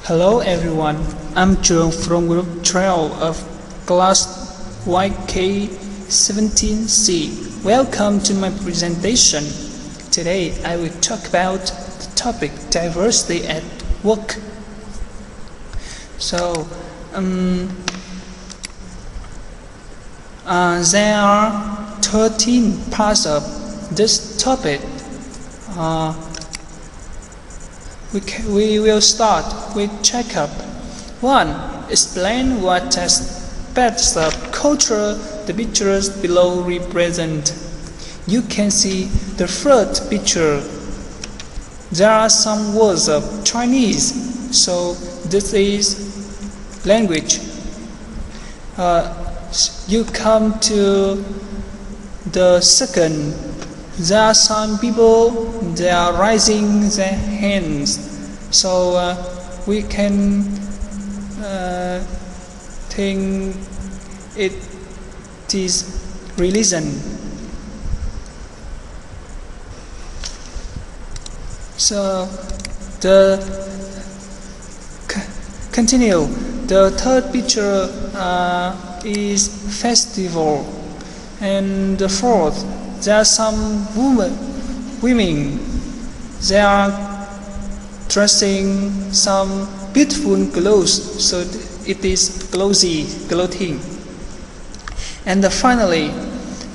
Hello everyone, I'm Trường from Group 12 of class YK17C. Welcome to my presentation. Today I will talk about the topic diversity at work. There are 13 parts of this topic. We will start with checkup. 1. Explain what aspects of culture the pictures below represent. You can see the first picture. There are some words of Chinese, so this is language. You come to the second. There are some people, they are raising their hands, so we can think it is religion. So continue. The third picture is festival, and the fourth, there are some women. They are dressing some beautiful clothes, so it is clothing. And finally,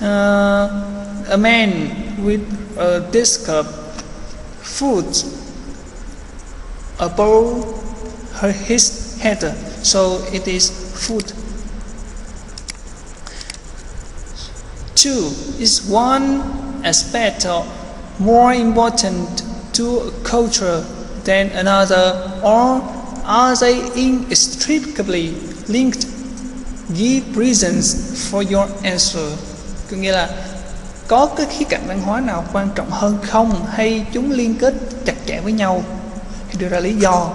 a man with a disc of food above his head, so it is food. 2 is one aspect more important to a culture than another, or are they inextricably linked? Give reasons for your answer. Có nghĩa là có cái khía cạnh văn hóa nào quan trọng hơn không, hay chúng liên kết chặt chẽ với nhau? Hãy đưa ra lý do.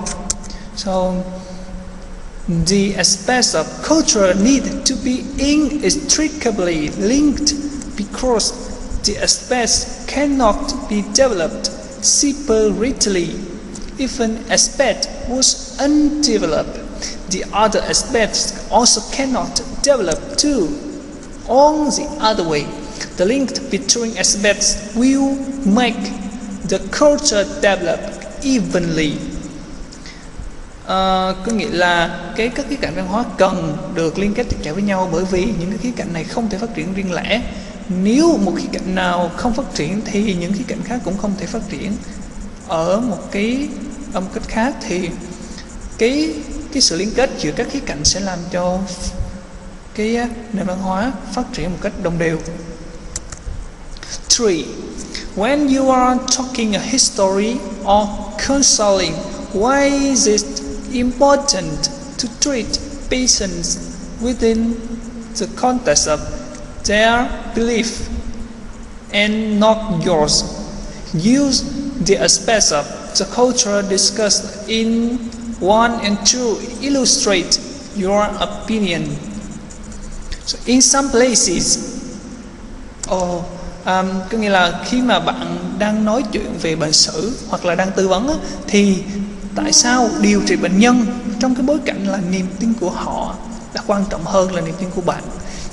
So the aspects of culture need to be inextricably linked because the aspects cannot be developed separately. If an aspect was undeveloped, the other aspects also cannot develop too. On the other way, the link between aspects will make the culture develop evenly. Có nghĩa là các khía cạnh văn hóa cần được liên kết chặt chẽ với nhau, bởi vì những cái khía cạnh này không thể phát triển riêng lẻ. Nếu một khía cạnh nào không phát triển thì những khía cạnh khác cũng không thể phát triển. Ở một cách khác thì cái sự liên kết giữa các khía cạnh sẽ làm cho cái nền văn hóa phát triển một cách đồng đều. 3. When you are talking a history or counseling, why is it important to treat patients within the context of their belief and not yours? Use the aspects of the culture discussed in 1 and 2 illustrate your opinion. So in some places, có nghĩa là khi mà bạn đang nói chuyện về bệnh sử hoặc là đang tư vấn thì tại sao điều trị bệnh nhân trong cái bối cảnh là niềm tin của họ đã quan trọng hơn là niềm tin của bạn?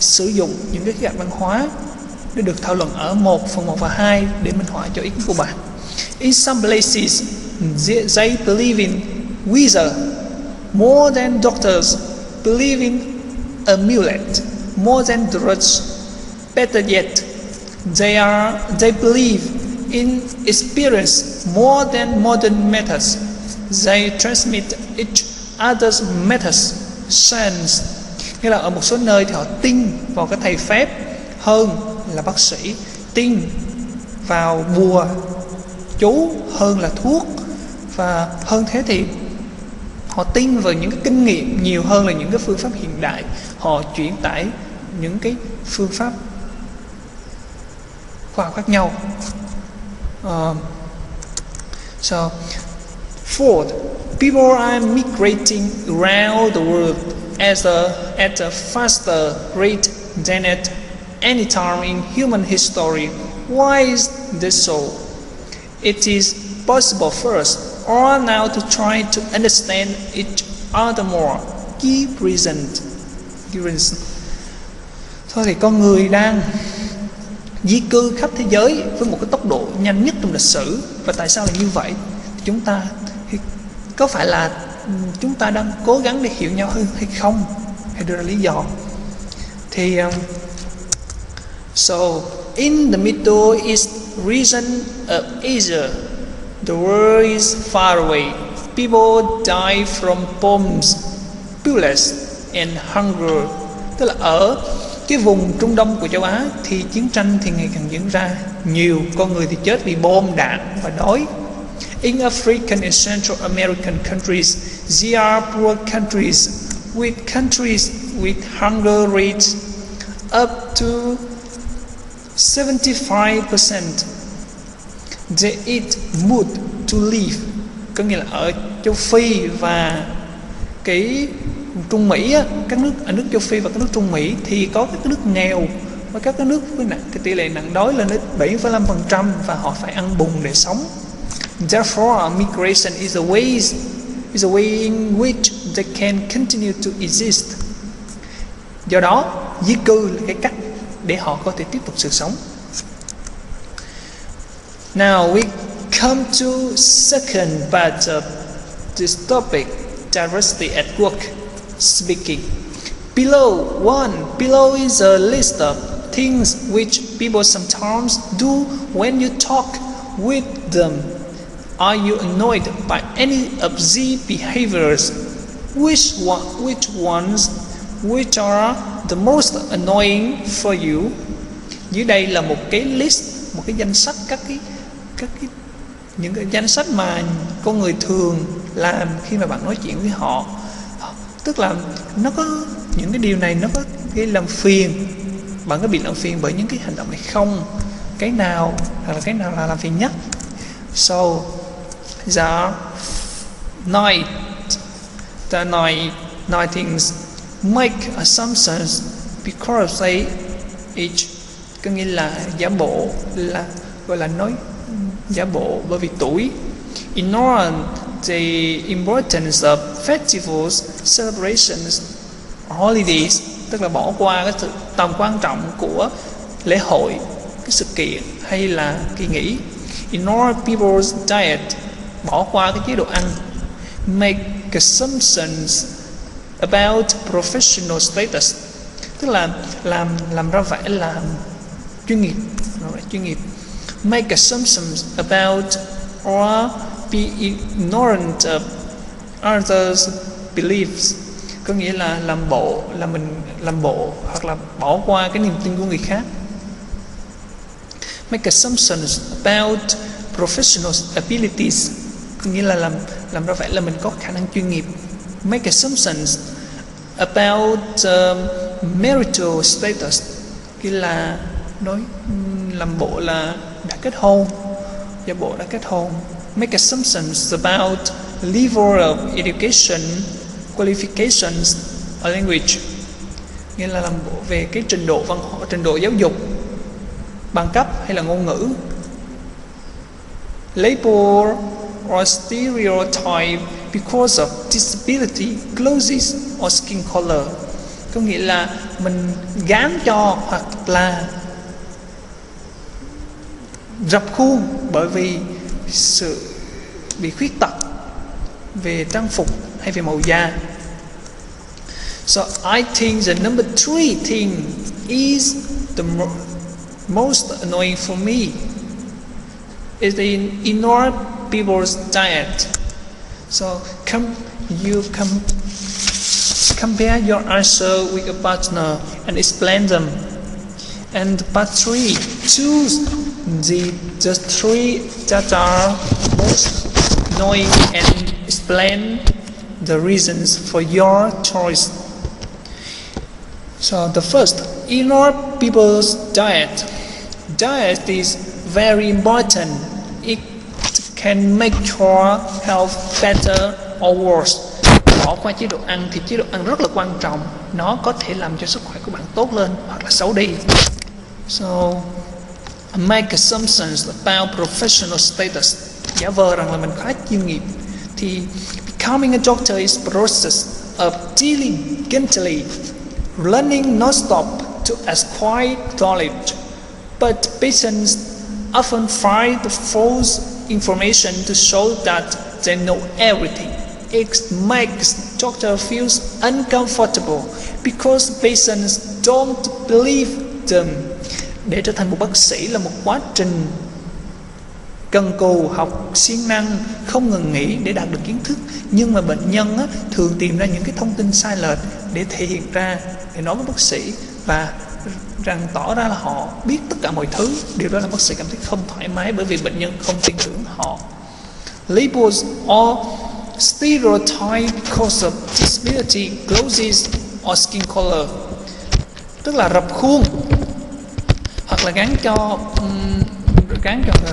Sử dụng những cái khía cạnh văn hóa để được thảo luận ở phần 1 và 2 để minh họa cho ý kiến của bạn. In some places, they believe in wizard more than doctors, believe in amulet more than drugs. Better yet, they believe in experience more than modern methods. They transmit each other's methods, science. Nghĩa là ở một số nơi thì họ tin vào cái thầy phép hơn là bác sĩ, tin vào bùa chú hơn là thuốc, và hơn thế thì họ tin vào những cái kinh nghiệm nhiều hơn là những cái phương pháp hiện đại. Họ chuyển tải những cái phương pháp khoa học khác nhau. So 4. People are migrating around the world at a faster rate than at any time in human history. Why is this so? It is possible first or now to try to understand each other more. Keep reason. Thôi thì con người đang di cư khắp thế giới với một cái tốc độ nhanh nhất trong lịch sử. Và tại sao là như vậy? Chúng ta có phải là chúng ta đang cố gắng để hiểu nhau hơn hay không? Hãy đưa ra lý do. Thì so in the Middle East region of Asia, the world is far away. People die from bombs, bullets and hunger. Tức là ở cái vùng Trung Đông của châu Á thì chiến tranh thì ngày càng diễn ra nhiều, con người thì chết vì bom đạn và đói. In African and Central American countries, they are poor countries with hunger rates up to 75%. They eat wood to live. Có nghĩa là ở châu Phi và cái Trung Mỹ á, các nước ở nước châu Phi và các nước Trung Mỹ thì có các nước nghèo và các nước với cái tỷ lệ nạn đói lên đến 7,5% và họ phải ăn bùn để sống. Therefore, migration is a way in which they can continue to exist. Do đó, di cư là cái cách để họ có thể tiếp tục sự sống. Now we come to second part of this topic, diversity at work. Speaking. Below is a list of things which people sometimes do when you talk with them. Are you annoyed by any of these behaviors? Which are the most annoying for you? Dưới đây là một cái list, một cái danh sách những cái danh sách mà con người thường làm khi mà bạn nói chuyện với họ. Tức là nó có những cái điều này nó có cái làm phiền, bạn có bị làm phiền bởi những cái hành động này không? Cái nào là làm phiền nhất? So the nine things. Make assumptions because they age. Có nghĩa là giả bộ, là gọi là nói giả bộ bởi vì tuổi. Ignore the importance of festivals, celebrations, holidays. Tức là bỏ qua cái sự tầm quan trọng của lễ hội, cái sự kiện hay là kỳ nghỉ. Ignore people's diet. Bỏ qua cái chế độ ăn. Make assumptions about professional status. Tức là làm ra vẻ là chuyên nghiệp. Make assumptions about or be ignorant of others' beliefs. Có nghĩa là mình làm bộ hoặc là bỏ qua cái niềm tin của người khác. Make assumptions about professional abilities. Có nghĩa là làm ra vẻ là mình có khả năng chuyên nghiệp. Make assumptions about marital status. Nghĩa là làm bộ là đã kết hôn, giả bộ đã kết hôn. Make assumptions about level of education, qualifications or language. Nghĩa là làm bộ về cái trình độ văn hóa, trình độ giáo dục, bằng cấp hay là ngôn ngữ. Label or stereotype because of disability, clothes or skin color. Có nghĩa là mình gán cho hoặc là rập khuôn bởi vì sự bị khuyết tật về trang phục hay về màu da. So I think the number 3 thing is the most annoying for me is the ignore people's diet. So compare your answer with a partner and explain them. And part 3, choose the 3 that are most annoying and explain the reasons for your choice. So the first, ignore people's diet. Diet is very important. It can make your health better or worse. Bỏ qua chế độ ăn thì chế độ ăn rất là quan trọng. Nó có thể làm cho sức khỏe của bạn tốt lên hoặc là xấu đi. So make assumptions about professional status. giả vờ rằng là mình khá chuyên nghiệp. Thì becoming a doctor is a process of diligently learning non-stop to acquire knowledge, but patients often find the false information to show that they know everything. It makes doctor feels uncomfortable because patients don't believe them. Để trở thành một bác sĩ là một quá trình cần cù, học siêng năng, không ngừng nghỉ để đạt được kiến thức. Nhưng mà bệnh nhân á, thường tìm ra những cái thông tin sai lệch để thể hiện ra, để nói với bác sĩ và rằng tỏ ra là họ biết tất cả mọi thứ. Điều đó là bác sĩ cảm thấy không thoải mái bởi vì bệnh nhân không tin tưởng họ. Labels or stereotype cause of disability, clothes or skin color, tức là rập khuôn hoặc là gắn cho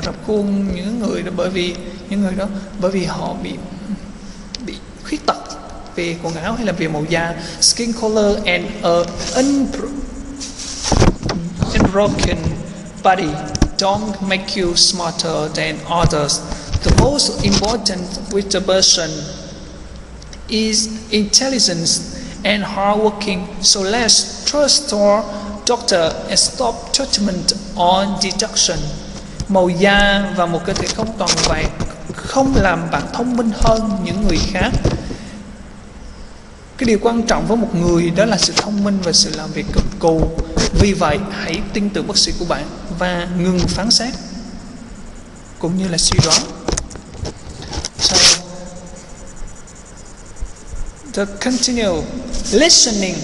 rập khuôn những người đó, bởi vì họ bị khuyết tật về quần áo hay là về màu da. Skin color and unbroken body don't make you smarter than others. The most important with the person is intelligence and hard working. So let's trust our doctor and stop judgment on deduction. Màu da và một cơ thể không toàn vẹn không làm bạn thông minh hơn những người khác. Cái điều quan trọng với một người đó là sự thông minh và sự làm việc cực cù. Vì vậy hãy tin tưởng bác sĩ của bạn và ngừng phán xét cũng như là suy đoán. So, the continue listening,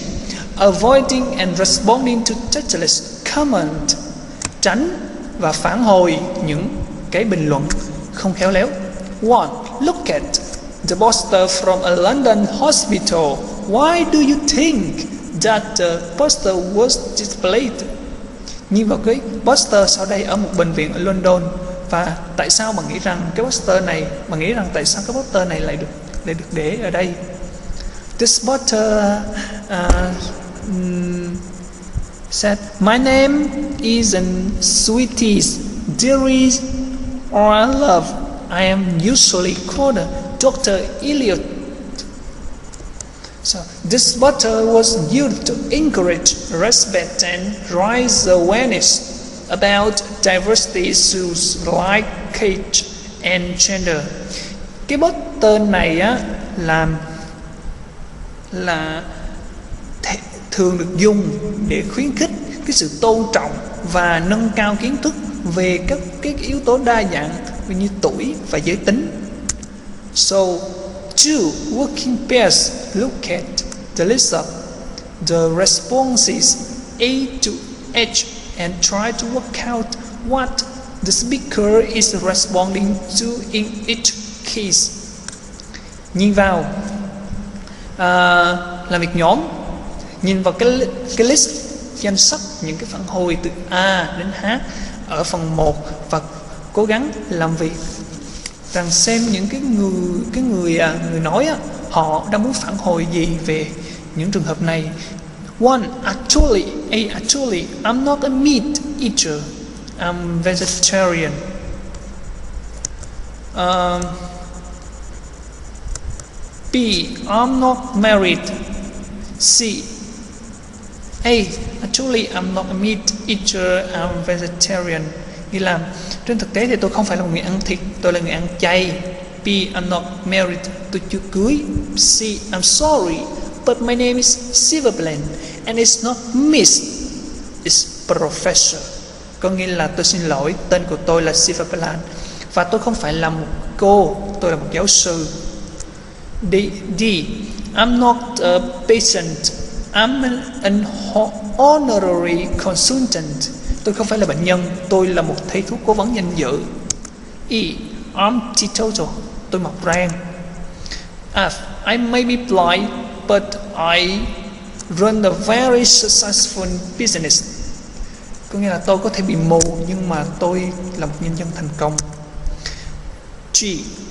avoiding and responding to judgeless comment. Tránh và phản hồi những cái bình luận không khéo léo. 1. Look at the poster from a London hospital. Why do you think that the poster was displayed? Nhìn vào cái poster sau đây ở một bệnh viện ở London, và tại sao bạn nghĩ rằng cái poster này, tại sao cái poster này lại được để ở đây? This poster said, "My name isn't sweeties, dearies, or love. I am usually called Dr. Elliot." So this poster was used to encourage respect and raise awareness about diversity issues like age and gender. Cái poster này á là thường được dùng để khuyến khích cái sự tôn trọng và nâng cao kiến thức về các cái yếu tố đa dạng như tuổi và giới tính. So, 2. Working pairs look at the list of the responses A to H and try to work out what the speaker is responding to in each case. Nhìn vào làm việc nhóm, nhìn vào cái list danh sách những cái phản hồi từ A đến H ở phần 1 và cố gắng làm việc rằng xem những cái người nói á, họ đang muốn phản hồi gì về những trường hợp này. 1. Actually, I'm not a meat eater. I'm vegetarian. B. I'm not married. C. A. Actually, I'm not a meat eater. I'm vegetarian. Nghĩa là trên thực tế thì tôi không phải là một người ăn thịt, tôi là người ăn chay. B. I'm not married. Tôi chưa cưới. C. I'm sorry, but my name is Silverblend and it's not Miss, it's Professor. Có nghĩa là tôi xin lỗi, tên của tôi là Silverblend và tôi không phải là một cô, tôi là một giáo sư. D. I'm not a patient. I'm an honorary consultant. Tôi không phải là bệnh nhân, tôi là một thầy thuốc cố vấn danh dự. E. I'm teetotal. Tôi mọc rang. F. I may be blind, but I run a very successful business. Có nghĩa là tôi có thể bị mù nhưng mà tôi là một nhân dân thành công. G.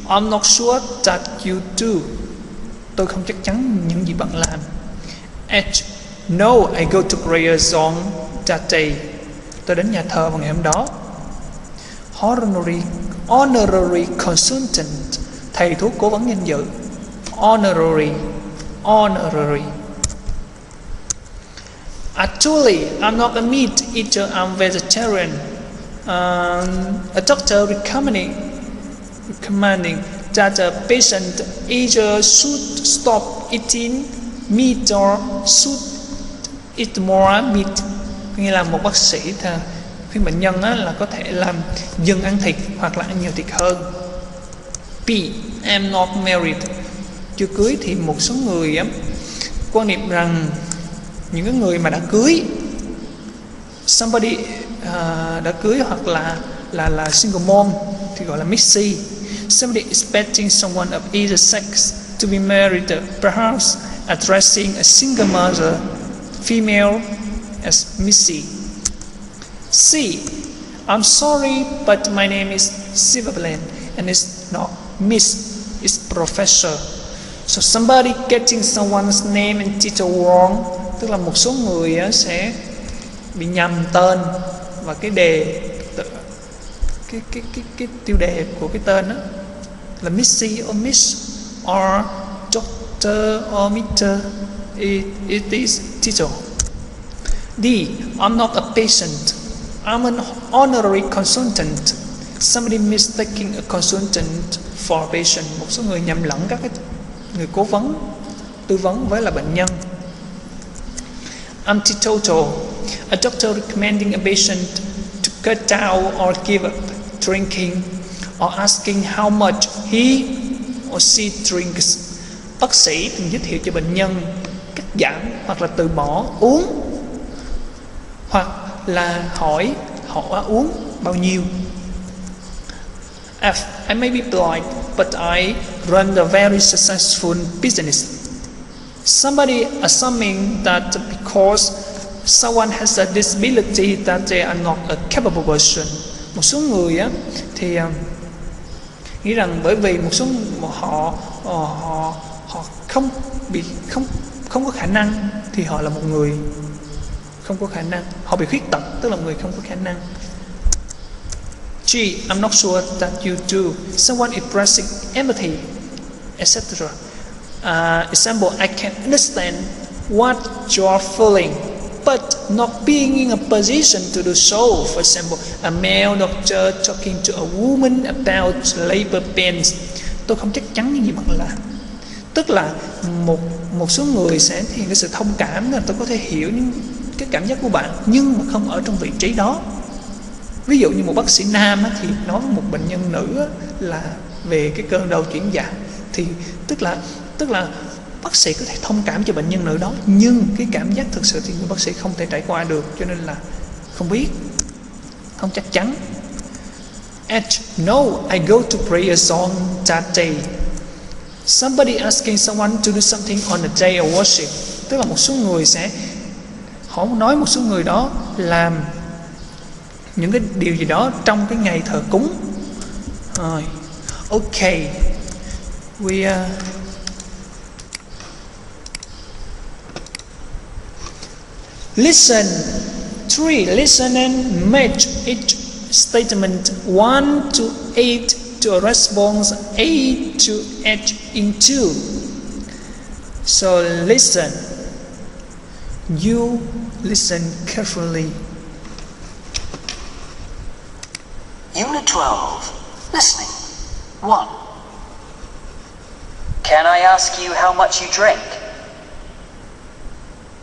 I'm not sure that you do. Tôi không chắc chắn những gì bạn làm. H. No, I go to prayers on that day. Tôi đến nhà thờ vào ngày hôm đó. honorary consultant, thầy thuốc cố vấn danh dự. Honorary. Actually, I'm not a meat eater, I'm vegetarian. A doctor recommending that a patient either should stop eating meat or should eat more meat. Nghĩa là một bác sĩ khuyên bệnh nhân là có thể làm dừng ăn thịt hoặc là ăn nhiều thịt hơn. B. I'm not married. Chưa cưới thì một số người quan niệm rằng những cái người mà đã cưới, somebody đã cưới hoặc là single mom thì gọi là Missy. Somebody expecting someone of either sex to be married, perhaps addressing a single mother, female, as Missy. C. I'm sorry, but my name is Silverblend and it's not Miss, it's Professor. So somebody getting someone's name and title wrong, tức là một số người sẽ bị nhầm tên và cái đề cái tiêu đề của cái tên đó là Missy or Miss or Doctor or Mr. It is title. D. I'm not a patient, I'm an honorary consultant. Somebody mistaking a consultant for a patient. Một số người nhầm lẫn các cái người cố vấn, tư vấn với là bệnh nhân. Antitotal. A doctor recommending a patient to cut down or give up drinking or asking how much he or she drinks. Bác sĩ thường giới thiệu cho bệnh nhân cắt giảm hoặc là từ bỏ uống, hoặc là hỏi họ uống bao nhiêu. F. I may be blind, but I run a very successful business. Somebody assuming that because someone has a disability that they are not a capable person. Một số người thì nghĩ rằng bởi vì một số họ không có khả năng thì họ là một người không có khả năng, họ bị khuyết tật, tức là người không có khả năng. G. I'm not sure that you do. Someone expressing empathy, etc. Example, I can understand what you are feeling, but not being in a position to do so. For example, a male doctor talking to a woman about labor pains. Tôi không chắc chắn những gì bạn làm. Tức là một số người sẽ thể hiện cái sự thông cảm, là tôi có thể hiểu những cái cảm giác của bạn nhưng mà không ở trong vị trí đó. Ví dụ như một bác sĩ nam thì nói với một bệnh nhân nữ là về cái cơn đau chuyển dạ, thì tức là bác sĩ có thể thông cảm cho bệnh nhân nữ đó, nhưng cái cảm giác thực sự thì người bác sĩ không thể trải qua được, cho nên là không biết, không chắc chắn. H. No, I go to prayers on that day. Somebody asking someone to do something on a day of worship. Tức là một số người sẽ họ nói một số người đó làm những cái điều gì đó trong cái ngày thờ cúng. Rồi, ok, listen. 3. Listen and match each statement 1 to 8 to a response A to H in 2. So listen. You listen carefully. Unit 12. Listening. 1. Can I ask you how much you drink?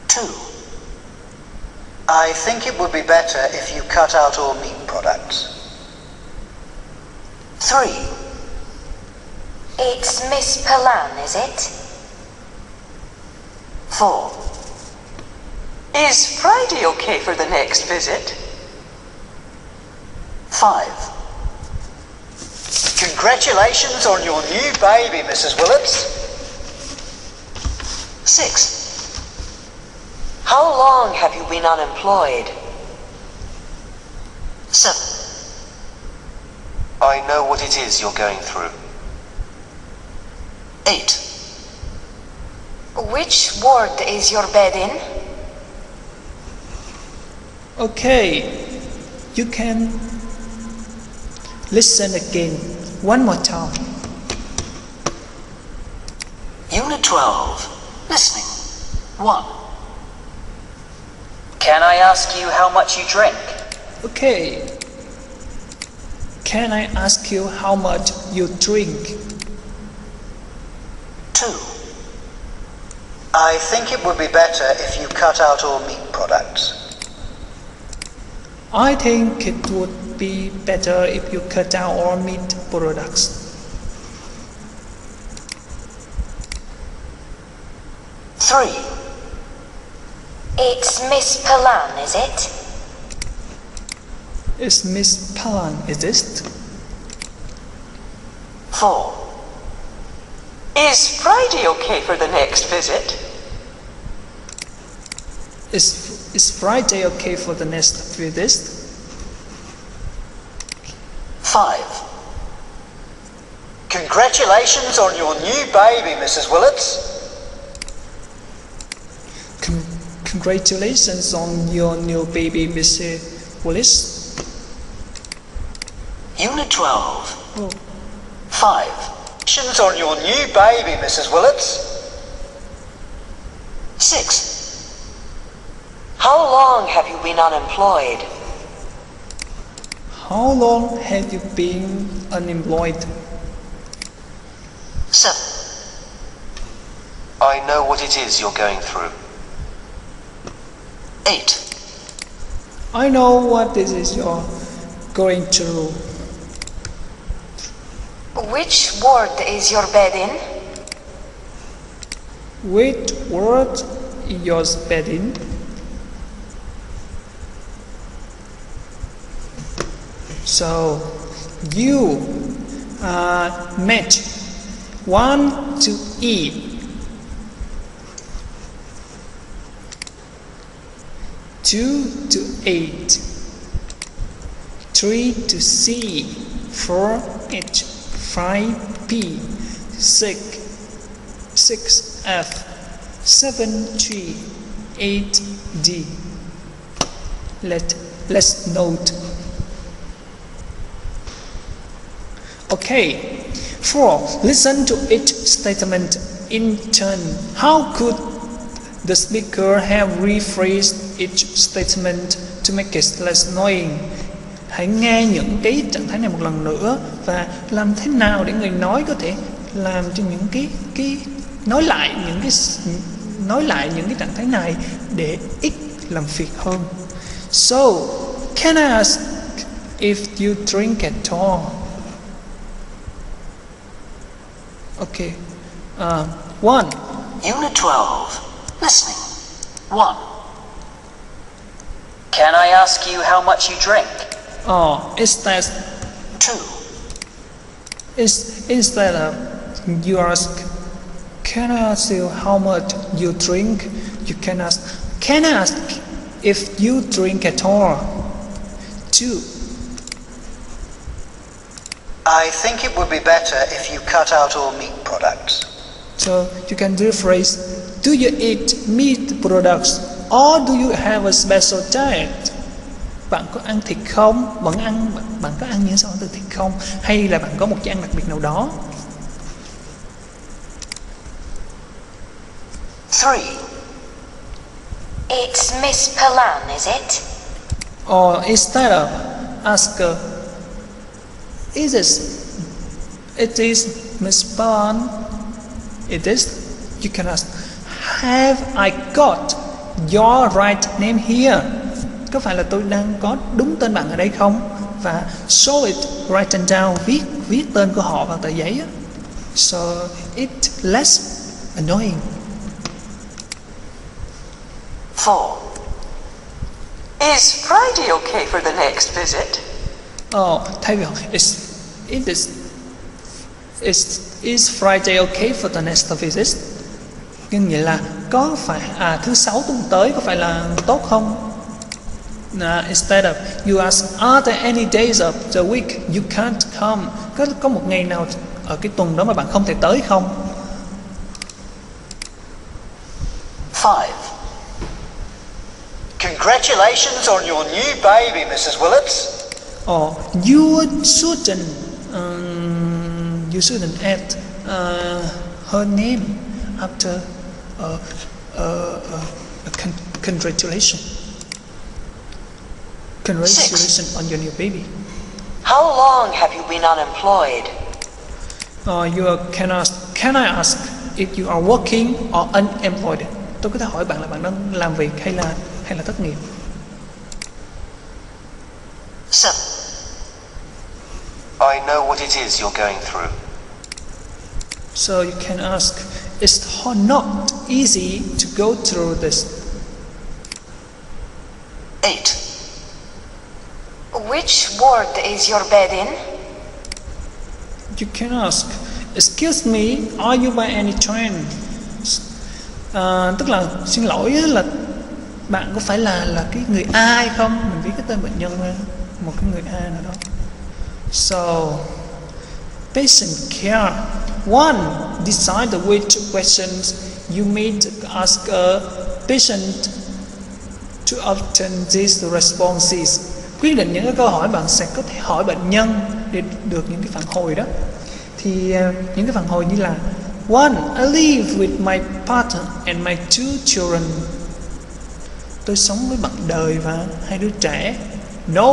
2. I think it would be better if you cut out all meat products. 3. It's Miss Palan, is it? 4. Is Friday okay for the next visit? 5. Congratulations on your new baby, Mrs. Williams. 6. How long have you been unemployed? 7. I know what it is you're going through. 8. Which ward is your bed in? Okay, you can Listen again, one more time. Unit 12. Listening. 1. Can I ask you how much you drink? Okay. Can I ask you how much you drink? 2. I think it would be better if you cut out all meat products. I think it would be better if you cut out all meat products. 3. It's Miss Palan, is it? Is Miss Palan exist? 4. Is Friday okay for the next visit? Is Friday okay for the next visit? 5. Congratulations on your new baby, Mrs. Willits. Congratulations on your new baby, Mrs. Willis. Unit 12. Oh. 5. Congratulations on your new baby, Mrs. Willits. 6. How long have you been unemployed? How long have you been unemployed? 7. I know what it is you're going through. 8. I know what this is you're going through. Which ward is your bed in? Which word is your bed in? So you match 1 to E, 2 to 8, 3 to C, 4 H, 5 P, 6 F, 7 G, 8 D. Let's note. Okay. 4. Listen to each statement in turn. How could the speaker have rephrased each statement to make it less annoying? Hãy nghe những cái trạng thái này một lần nữa và làm thế nào để người nói có thể làm cho những cái nói lại những cái trạng thái này để ít làm phiền hơn. So, can I ask if you drink at all? Okay. 1. Unit 12. Listening. 1. Can I ask you how much you drink? Is that 2. instead of you ask, can I ask you how much you drink? You can ask, can I ask if you drink at all? 2. I think it would be better if you cut out all meat products. So you can do the phrase, do you eat meat products or do you have a special diet? Bạn có ăn thịt không? Bạn có ăn những sản phẩm từ thịt không? Hay là bạn có một chế ăn đặc biệt nào đó? 3. It's Miss Palan, is it? Or instead of ask, it is Miss Palan? It is. You can ask, have I got your right name here? Có phải là tôi đang có đúng tên bạn ở đây không? Và show it, write it down, viết tên của họ vào tờ giấy á. So it's less annoying. 4. Is Friday okay for the next visit? Thay vì is Friday okay for the next visit? Nhưng vậy là có phải thứ sáu tuần tới có phải là tốt không? Instead of you ask, are there any days of the week you can't come? Có một ngày nào ở cái tuần đó mà bạn không thể tới không? 5. Congratulations on your new baby, Mrs. Willits. Or you shouldn't add her name after congratulations on your new baby. How long have you been unemployed? Can I ask if you are working or unemployed? Tôi có thể hỏi bạn là bạn đang làm việc hay là thất nghiệp. 7. I know what it is you're going through. So you can ask, it's not easy to go through this. 8. Which ward is your bed in? You can ask, excuse me, are you by any chance? Tức là xin lỗi là bạn có phải là cái người A hay không? Mình viết cái tên bệnh nhân lên, một cái người A nào đó. So, patient care. 1. Decide which questions you may ask a patient to obtain these responses. Quyết định những cái câu hỏi bạn sẽ có thể hỏi bệnh nhân để được những cái phản hồi đó. Thì những cái phản hồi như là 1. I live with my partner and my 2 children. Tôi sống với bạn đời và 2 đứa trẻ. No,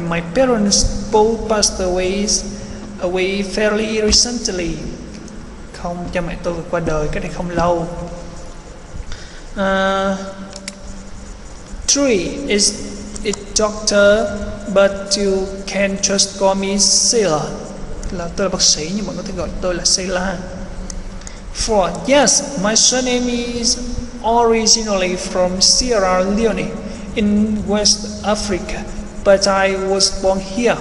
my parents both passed away fairly recently. Không, cha mẹ tôi vừa qua đời cách đây không lâu. 3. Is a doctor, but you can just call me Sailor. Là tôi là bác sĩ nhưng bạn có thể gọi tôi là Sailor. 4. Yes, my surname is originally from Sierra Leone in West Africa, but I was born here.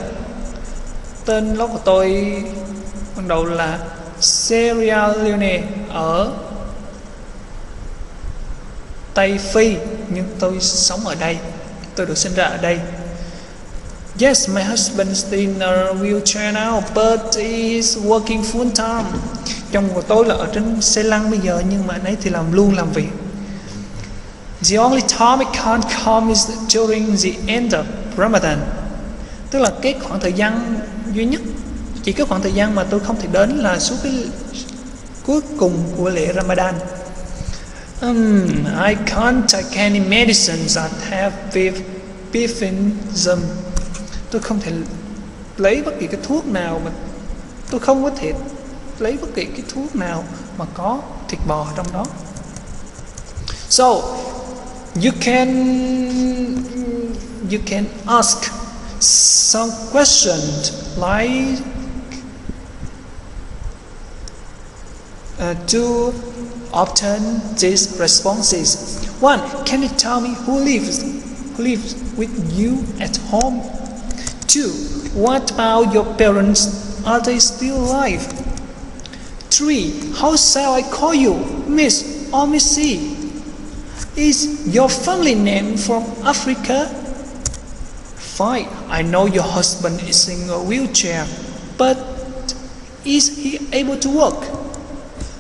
Tên gốc của tôi ban đầu là Sierra Leone ở Tây Phi, nhưng tôi sống ở đây. Tôi được sinh ra ở đây. Yes, my husband is in a wheelchair now, but he is working full time. Chồng của tôi là ở trên xe lăn bây giờ, nhưng mà anh ấy thì luôn làm việc. The only time I can't come is during the end of Ramadan. Tức là cái khoảng thời gian duy nhất, chỉ có khoảng thời gian mà tôi không thể đến là suốt cái cuối cùng của lễ Ramadan. I can't take any medicines that have beef in them. Tôi không thể lấy bất kỳ cái thuốc nào mà có thịt bò trong đó. So you can ask some questions like to obtain these responses. 1. Can you tell me who lives with you at home? 2. What about your parents? Are they still alive? 3. How shall I call you, Miss or Missy? Is your family name from Africa? 5. I know your husband is in a wheelchair, but is he able to walk?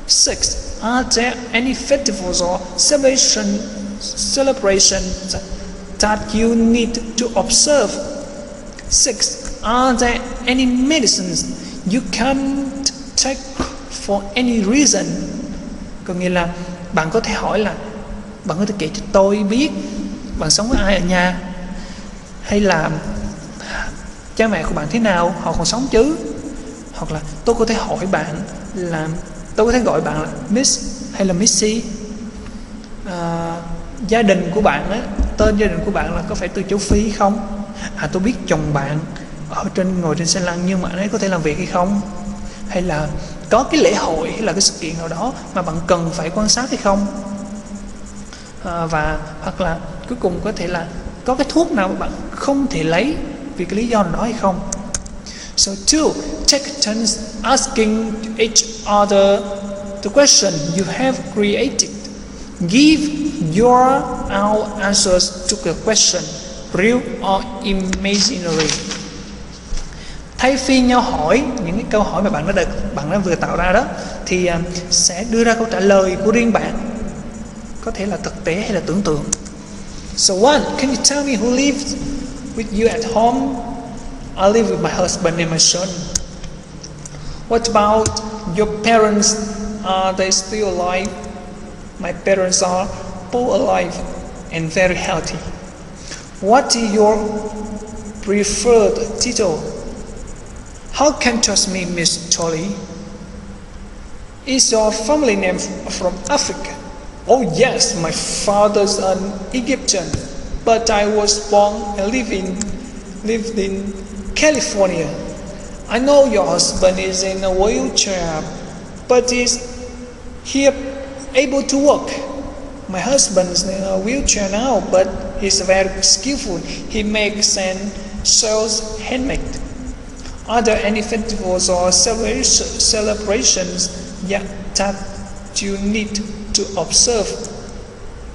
6. Are there any festivals or celebrations that you need to observe? 6. Are there any medicines you can't take for any reason? Có nghĩa là bạn có thể hỏi là bạn có thể kể cho tôi biết bạn sống với ai ở nhà, hay là cha mẹ của bạn thế nào, họ còn sống chứ. Hoặc là tôi có thể hỏi bạn là tôi có thể gọi bạn là Miss hay là Missy. Gia đình của bạn á, tên gia đình của bạn là có phải từ châu Phi không? Tôi biết chồng bạn ngồi trên xe lăn, nhưng mà anh ấy có thể làm việc hay không? Hay là có cái lễ hội hay là cái sự kiện nào đó mà bạn cần phải quan sát hay không? Và hoặc là cuối cùng có thể là có cái thuốc nào mà bạn không thể lấy vì cái lý do nào đó hay không? So 2. Take turns asking each other the question you have created. Give your answers to the question, real or imaginary. Thay phiên nhau hỏi những cái câu hỏi mà bạn đã vừa tạo ra đó, thì sẽ đưa ra câu trả lời của riêng bạn, có thể là thực tế hay là tưởng tượng. So 1. Can you tell me who lives with you at home? I live with my husband and my son. What about your parents? Are they still alive? My parents are both alive and very healthy. What is your preferred title? How can you trust me, Miss Charlie? Is your family name from Africa? Oh yes, my father's an Egyptian, but I was born and lived in California. I know your husband is in a wheelchair, but is he able to walk? My husband's in a wheelchair now, but he's very skillful. He makes and sells handmade. Are there any festivals or celebrations that you need to observe?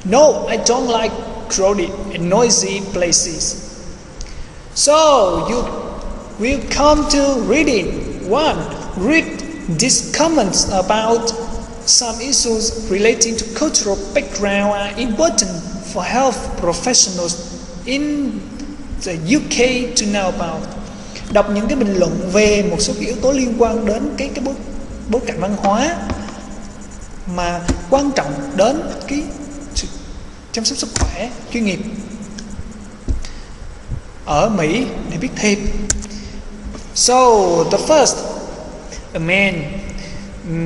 No, I don't like crowded and noisy places. So you will come to reading. 1. Read these comments about some issues relating to cultural background are important for health professionals in the UK to know about. Đọc những cái bình luận về một số cái yếu tố liên quan đến cái bối cảnh văn hóa mà quan trọng đến cái sự chăm sóc sức khỏe chuyên nghiệp ở Mỹ để biết thêm. So the first, a man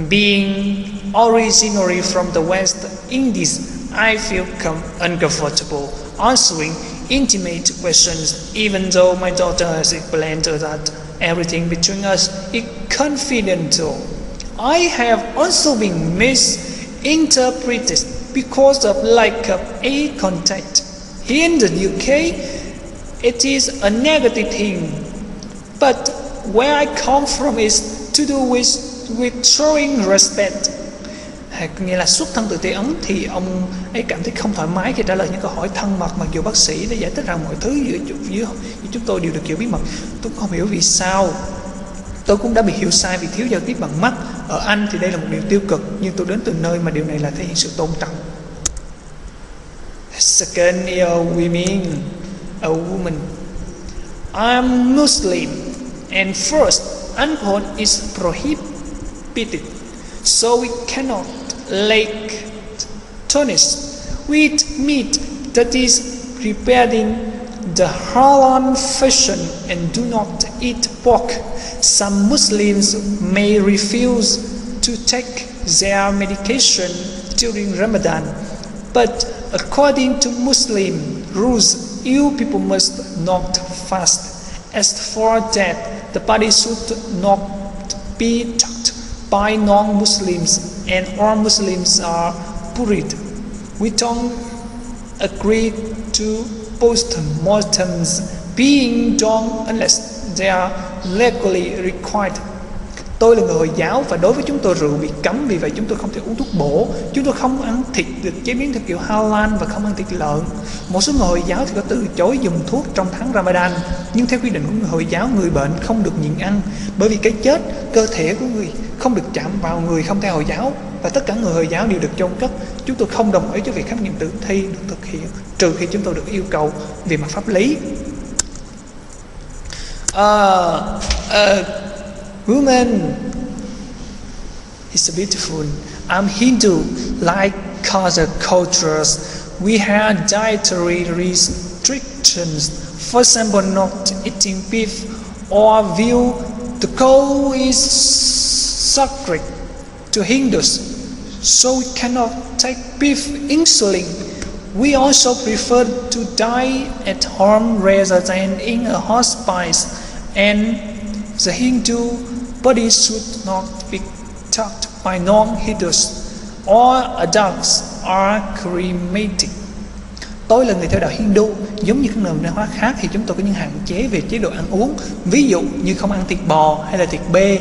being originally from the West Indies, I feel uncomfortable answering intimate questions, even though my daughter has explained that everything between us is confidential. I have also been misinterpreted because of lack of eye contact. Here in the UK, it is a negative thing, but where I come from is to do with showing respect. Nghĩa là xuất thân từ Tây Ấn thì ông ấy cảm thấy không thoải mái khi trả lời những câu hỏi thân mật, mặc dù bác sĩ đã giải thích rằng mọi thứ giữa chúng tôi đều được giữ bí mật. Tôi không hiểu vì sao. Tôi cũng đã bị hiểu sai vì thiếu giao tiếp bằng mắt. Ở Anh thì đây là một điều tiêu cực, nhưng tôi đến từ nơi mà điều này là thể hiện sự tôn trọng. Second, a woman. I'm Muslim, and first, alcohol is prohibited, so we cannot like tunis with meat that is prepared in the halal fashion and do not eat pork. Some Muslims may refuse to take their medication during Ramadan, but according to Muslim rules, you people must not fast. As for that, the body should not be touched by non-Muslims, and all Muslims are buried. We don't agree to post-mortems being done unless they are legally required. Tôi là người Hồi giáo và đối với chúng tôi rượu bị cấm, vì vậy chúng tôi không thể uống thuốc bổ. Chúng tôi không ăn thịt được chế biến theo kiểu halal và không ăn thịt lợn. Một số người Hồi giáo thì có từ chối dùng thuốc trong tháng Ramadan, nhưng theo quy định của người Hồi giáo, người bệnh không được nhịn ăn, bởi vì cái chết, cơ thể của người không được chạm vào người không theo Hồi giáo, và tất cả người Hồi giáo đều được chôn cất. Chúng tôi không đồng ý cho việc khám nghiệm tử thi được thực hiện, trừ khi chúng tôi được yêu cầu về mặt pháp lý. Woman is beautiful. I'm Hindu. Like other cultures, we have dietary restrictions. For example, not eating beef or veal. The cow is sacred to Hindus, so we cannot take beef insulin. We also prefer to die at home rather than in a hospice, and the Hindu body should not be touched by non-Hindus. All adults are cremated. Tôi là người theo đạo Hindu. Giống như các nền văn hóa khác thì chúng tôi có những hạn chế về chế độ ăn uống. Ví dụ như không ăn thịt bò hay là thịt bê.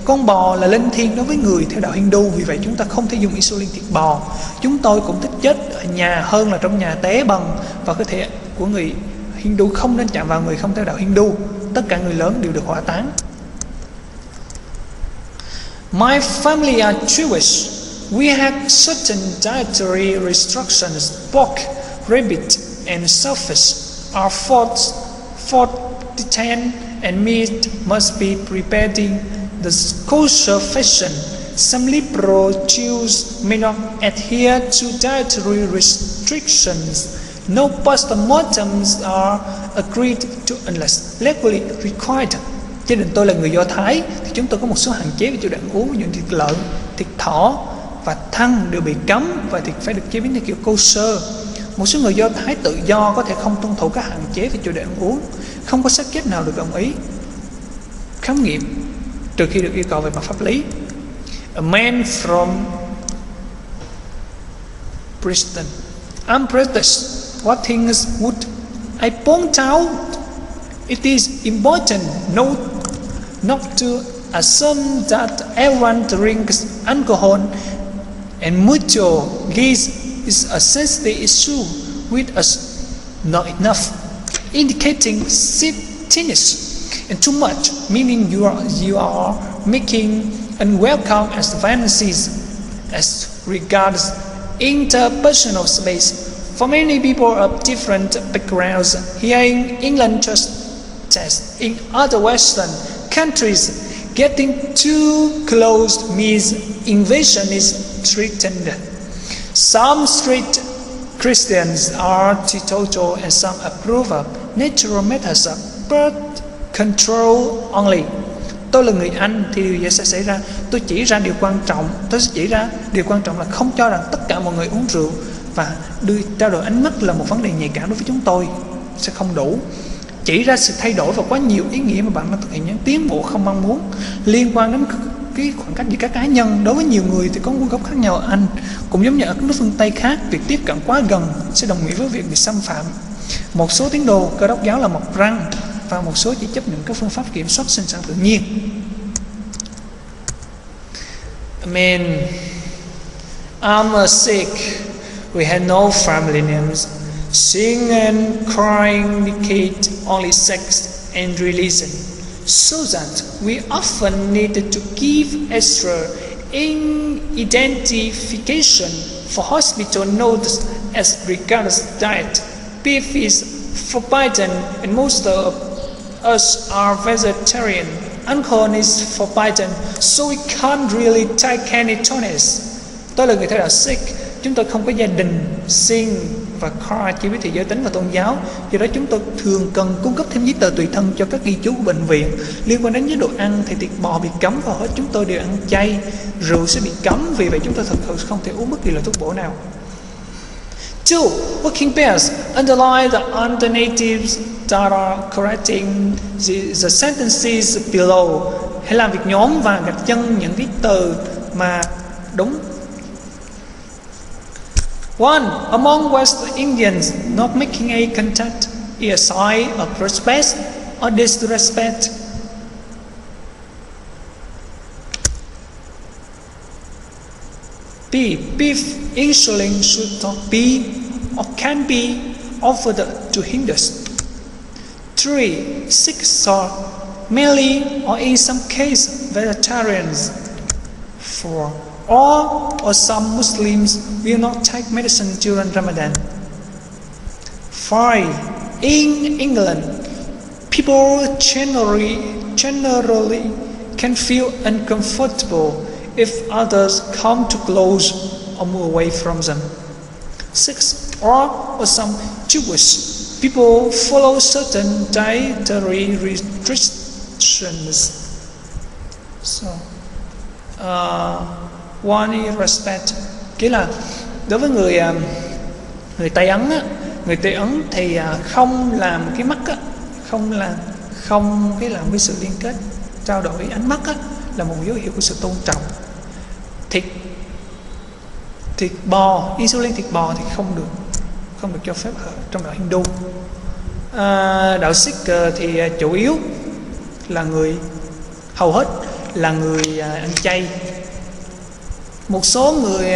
Con bò là linh thiêng đối với người theo đạo Hindu, vì vậy chúng ta không thể dùng insulin thịt bò. Chúng tôi cũng thích chết ở nhà hơn là trong nhà té bần, và cơ thể của người Hindu không nên chạm vào người không theo đạo Hindu. Tất cả người lớn đều được hỏa táng. My family are Jewish. We have certain dietary restrictions. Pork, rabbit, and shellfish are forbidden and meat must be prepared in the kosher fashion. Some liberal Jews may not adhere to dietary restrictions. No post-mortems are agreed to unless legally required. Gia đình tôi là người Do Thái thì chúng tôi có một số hạn chế về chủ đề ăn uống, ví dụ thịt lợn, thịt thỏ và thăn đều bị cấm và thịt phải được chế biến theo kiểu kosher. Một số người Do Thái tự do có thể không tuân thủ các hạn chế về chủ đề ăn uống. Không có xác kết nào được đồng ý khám nghiệm trừ khi được yêu cầu về mặt pháp lý. A man from Bristol. I'm British. What things would I point out? It is important not to assume that everyone drinks alcohol, and mutual gaze is a sensitive issue with us not enough, indicating shiftiness, and too much, meaning you are making unwelcome advances as regards interpersonal space. For many people of different backgrounds here in England, just as in other Western countries, getting too close means invasion is threatened. Some strict Christians are teetotal and some approve of natural methods of birth control only. Tôi là người Anh thì điều gì sẽ xảy ra? Tôi sẽ chỉ ra điều quan trọng là không cho rằng tất cả mọi người uống rượu và trao đổi ánh mắt là một vấn đề nhạy cảm đối với chúng tôi sẽ không đủ. Chỉ ra sự thay đổi và quá nhiều ý nghĩa mà bạn đang thực hiện những tiến bộ không mong muốn liên quan đến cái khoảng cách giữa các cá nhân. Đối với nhiều người thì có nguồn gốc khác nhau ở Anh, cũng giống như ở các nước phương Tây khác, việc tiếp cận quá gần sẽ đồng nghĩa với việc bị xâm phạm. Một số tín đồ Cơ đốc giáo là mọc răng và một số chỉ chấp nhận các phương pháp kiểm soát sinh sản tự nhiên. Amen. I'm sick. We had no family names. Sing and crying indicate only sex and religion, so that we often needed to give extra identification for hospital notes as regards diet. Beef is forbidden and most of us are vegetarian. Alcohol is forbidden, so we can't really take any tonics. Tôi là người theo đạo Sikh. Chúng tôi không có gia đình, Singh và Kaur chỉ biết thì giới tính và tôn giáo. Do đó chúng tôi thường cần cung cấp thêm giấy tờ tùy thân cho các ghi chú của bệnh viện. Liên quan đến chế độ ăn thì thịt bò bị cấm và hết chúng tôi đều ăn chay. Rượu sẽ bị cấm, vì vậy chúng tôi thực sự không thể uống bất kỳ loại thuốc bổ nào. 2. Working pairs underline the alternatives that are correcting the sentences below. Hãy làm việc nhóm và gạch chân những viết từ mà đúng. 1. Among West Indians, not making eye contact is a sign of respect or disrespect. B. Beef insulin should not be or can be offered to Hindus. 3. Sikhs are mainly or in some cases vegetarians. 4. All or some Muslims will not take medicine during Ramadan. 5. In England, people generally can feel uncomfortable if others come too close or move away from them. 6. All or some Jewish people follow certain dietary restrictions. So, one is respect, nghĩa là đối với người Tây Ấn á, người Tây Ấn thì không làm cái mắt á, không làm cái sự liên kết, trao đổi ánh mắt á, là một dấu hiệu của sự tôn trọng. Thịt bò, insulin thịt bò thì không được cho phép ở trong đạo Hindu. Đạo Sikh thì chủ yếu là hầu hết là người ăn chay. Một số người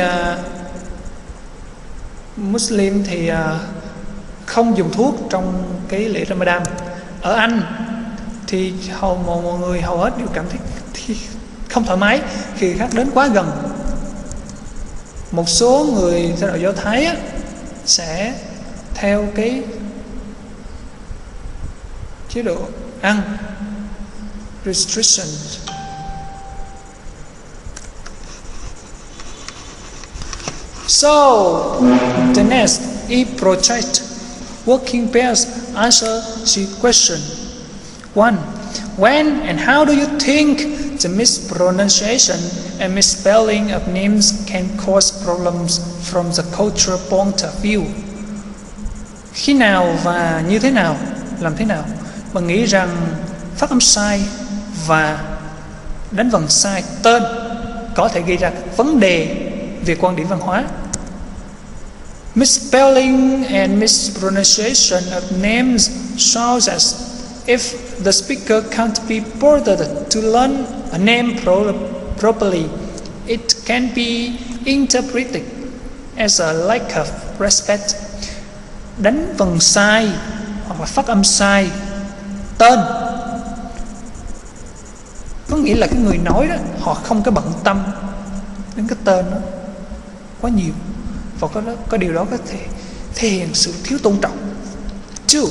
Muslim thì không dùng thuốc trong cái lễ Ramadan. Ở Anh thì mọi người hầu hết đều cảm thấy không thoải mái khi người khác đến quá gần. Một số người theo đạo Do Thái á, sẽ theo cái chế độ ăn restrictions. So the next is project. Working pairs answer the question. 1. When and how do you think the mispronunciation and misspelling of names can cause problems from the cultural point of view? Khi nào và như thế nào, làm thế nào bạn nghĩ rằng phát âm sai và đánh vần sai tên có thể gây ra các vấn đề về quan điểm văn hóa? Misspelling and mispronunciation of names shows as if the speaker can't be bothered to learn a name properly. It can be interpreted as a lack of respect. Đánh vần sai hoặc là phát âm sai tên có nghĩa là cái người nói đó họ không có bận tâm đến cái tên đó quá nhiều, và có điều đó có thể thể hiện sự thiếu tôn trọng. 2.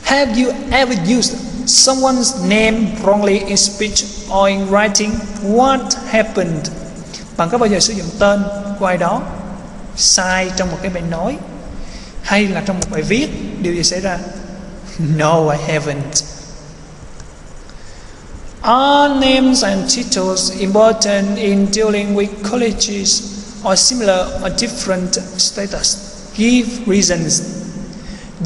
Have you ever used someone's name wrongly in speech or in writing? What happened? Bạn có bao giờ sử dụng tên của ai đó sai trong một cái bài nói hay là trong một bài viết? Điều gì xảy ra? No, I haven't. Are names and titles important in dealing with colleges or similar or different status? Give reasons.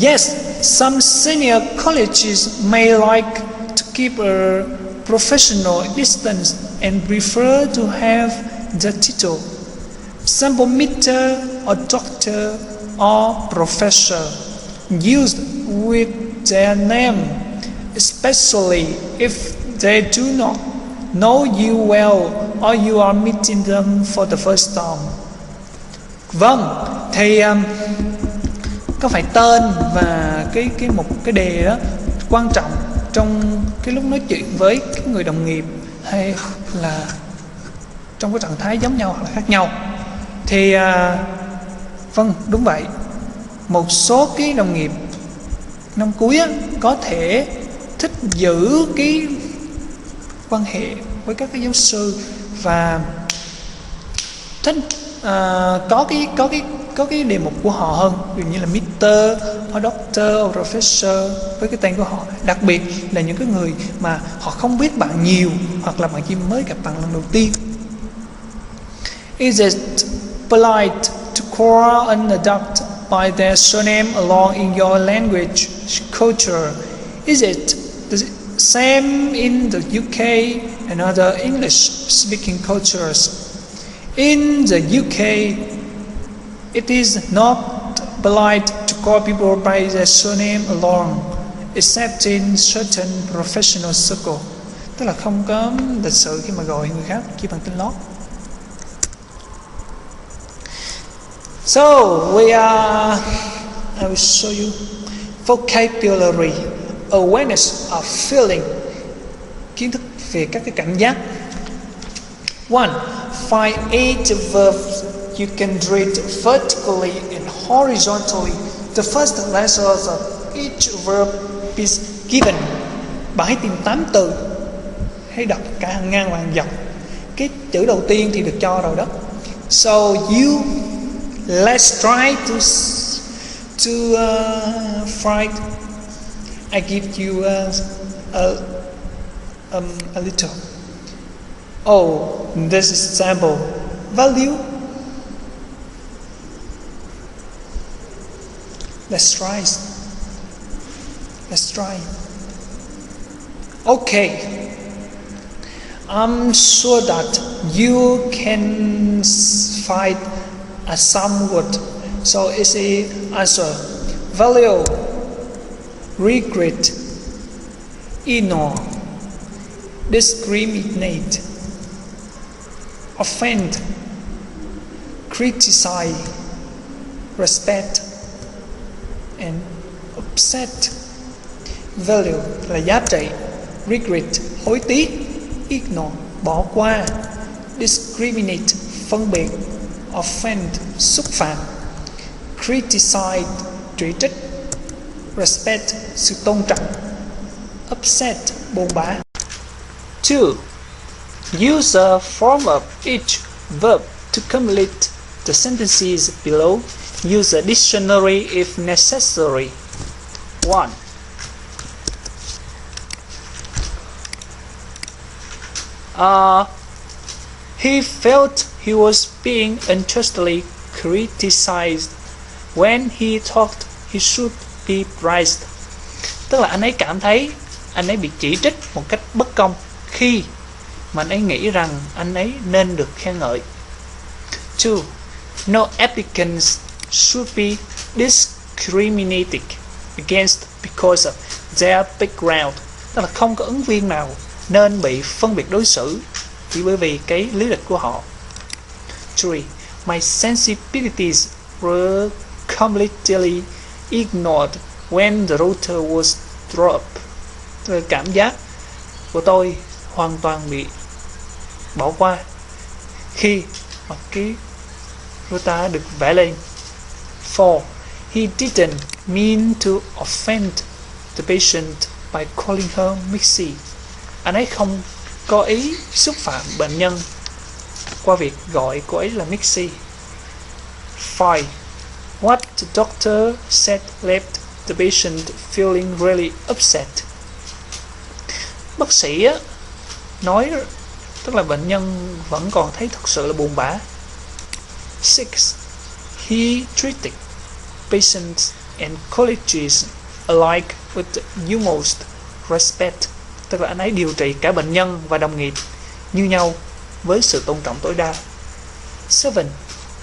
Yes, some senior colleges may like to keep a professional distance and prefer to have the title example Mr. or Doctor or Professor used with their name, especially if they do not know you well or you are meeting them for the first time. Vâng, thì có phải tên và một cái đề đó quan trọng trong cái lúc nói chuyện với cái người đồng nghiệp hay là trong cái trạng thái giống nhau hoặc là khác nhau? Thì vâng, đúng vậy. Một số cái đồng nghiệp năm cuối có thể thích giữ cái quan hệ với các cái giáo sư và thích có cái đề mục của họ hơn, ví dụ như là Mr. or Doctor or Professor với cái tên của họ. Đặc biệt là những cái người mà họ không biết bạn nhiều hoặc là bạn chỉ mới gặp bạn lần đầu tiên. Is it polite to call an adult by their surname along in your language culture? Is it the same in the UK and other English-speaking cultures? In the UK, it is not polite to call people by their surname alone, except in certain professional circles. Tức là không có lịch sự khi mà gọi người khác chỉ bằng tên lót. So I will show you vocabulary, awareness of feeling, kiến thức về các cái cảm giác. 1. Find 8 verbs you can read vertically and horizontally. The first letters of each verb is given. Bạn hãy tìm 8 từ, hãy đọc cả hàng ngang và hàng dọc. Cái chữ đầu tiên thì được cho rồi đó. So let's try to find. I give you a little. Oh, this is sample. Value. Let's try. Okay. I'm sure that you can find some word. So it's a answer. Value, regret, ignore, discriminate, offend, criticize, respect, and upset. Value là giá trị, regret hối tiếc, ignore bỏ qua, discriminate phân biệt, offend xúc phạm, criticize chỉ trích, respect sự tôn trọng, upset bôn bá. 2. Use a form of each verb to complete the sentences below. Use a dictionary if necessary. 1. He felt he was being unjustly criticized when he thought he should be praised. Tức là anh ấy cảm thấy anh ấy bị chỉ trích một cách bất công khi mà anh ấy nghĩ rằng anh ấy nên được khen ngợi. 2. No applicants should be discriminated against because of their background. Tức là không có ứng viên nào nên bị phân biệt đối xử chỉ bởi vì cái lý lịch của họ. 3. My sensibilities were completely ignored when the router was dropped. Tức là cảm giác của tôi hoàn toàn bị bỏ qua khi mà cái router được vẽ lên. 4. He didn't mean to offend the patient by calling her Mixie. Anh ấy không có ý xúc phạm bệnh nhân qua việc gọi cô ấy là Mixie. 5. What the doctor said left the patient feeling really upset. Bác sĩ nói, tức là bệnh nhân vẫn còn thấy thật sự là buồn bã. 6. He treated patients and colleagues alike with the utmost respect. Tức là anh ấy điều trị cả bệnh nhân và đồng nghiệp như nhau với sự tôn trọng tối đa. 7.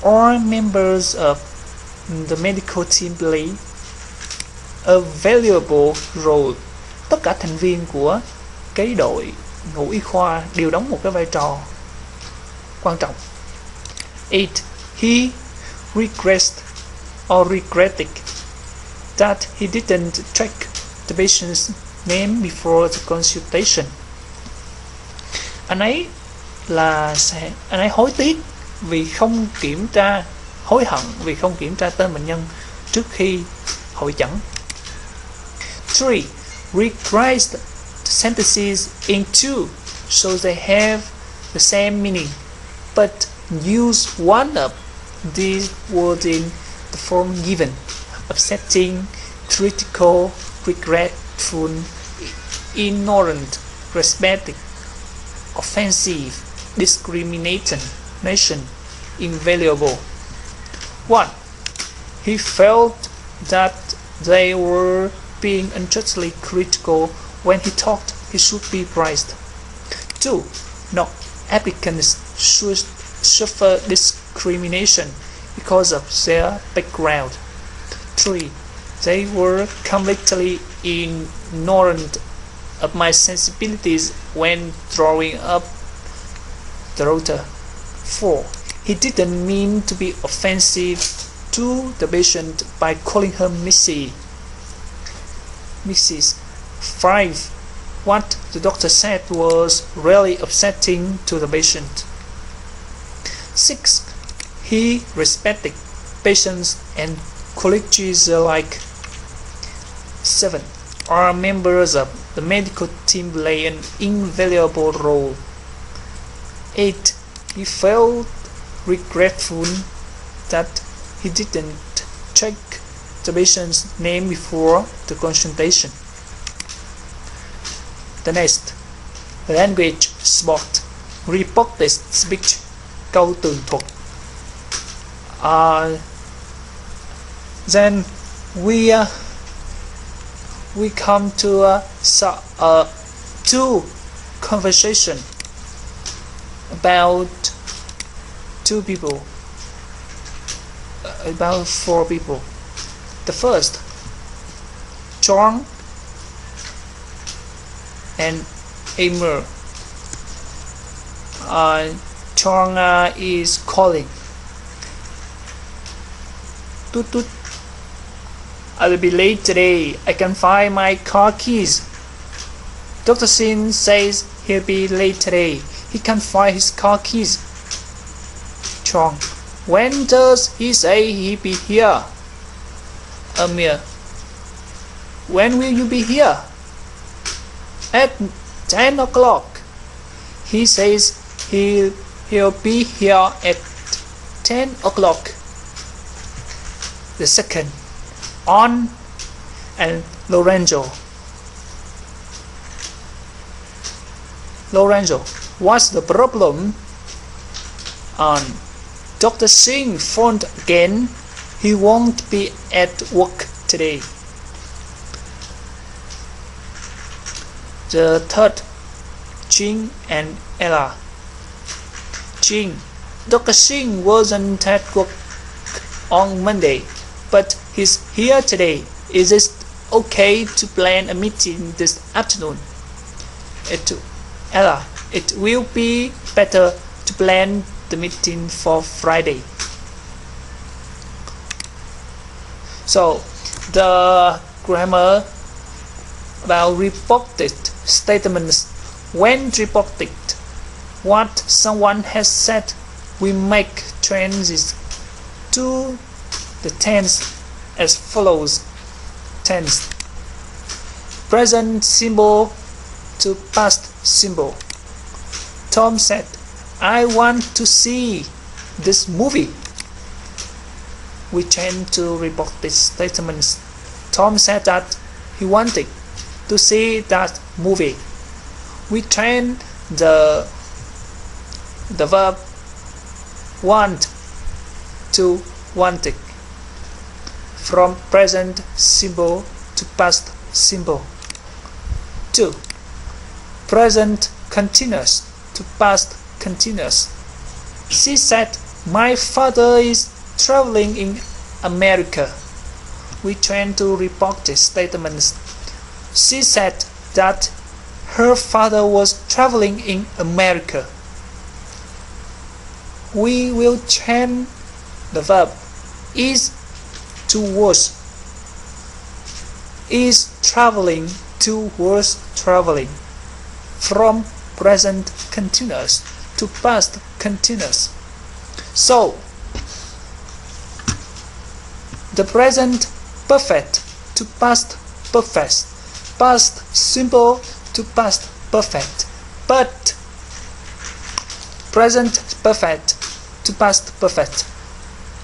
All members of the medical team play a valuable role. Tất cả thành viên của cái đội ngũ y khoa đều đóng một cái vai trò quan trọng. 8. He regretted that he didn't check the patient's name before the consultation. Anh ấy hối tiếc vì không kiểm tra, hối hận vì không kiểm tra tên bệnh nhân trước khi hội chẩn. 3. Rephrase the sentences in two so they have the same meaning, but use one of these words in the form given: upsetting, critical, regretful, ignorant, respecting, offensive, discrimination, invaluable. 1. He felt that they were being unjustly critical when he thought he should be praised. 2. No applicants should suffer discrimination because of their background. 3. They were completely ignorant of my sensibilities when drawing up the router. 4. He didn't mean to be offensive to the patient by calling her Mrs. 5. What the doctor said was really upsetting to the patient. 6. He respected patients and colleagues alike. 7. All members of the medical team play an invaluable role. 8. He felt regretful that he didn't check the patient's name before the consultation. The next, language sport, reported speech, câu tường thuật. Then we come to two conversation about two people, about four people. The first, John and Amber. John is calling. Toot toot. I'll be late today. I can find my car keys. Dr. Sin says he'll be late today. He can't find his car keys. John, when does he say he'll be here? Amir, when will you be here? At 10 o'clock. He says he'll be here at 10 o'clock. The second, On and Lorenzo. Lorenzo, what's the problem? On. Dr. Singh phoned again. He won't be at work today. The third, Jing and Ella. Jing, Dr. Singh wasn't at work on Monday, but he's here today. Is it okay to plan a meeting this afternoon? Ella, it will be better to plan the meeting for Friday. So, the grammar about reported statements. When reported what someone has said, we make changes to the tense as follows. Tense. Present symbol to past symbol. Tom said, I want to see this movie. We change to reported statements. Tom said that he wanted to see that movie. We train the verb want to wanted from present symbol to past symbol. 2. Present continuous to past continuous. She said, my father is traveling in America. We train to reported statements. She said that her father was traveling in America. We will change the verb is to was. Is traveling to was traveling. From present continuous to past continuous. So, the present perfect to past perfect, past simple to past perfect, but present perfect to past perfect.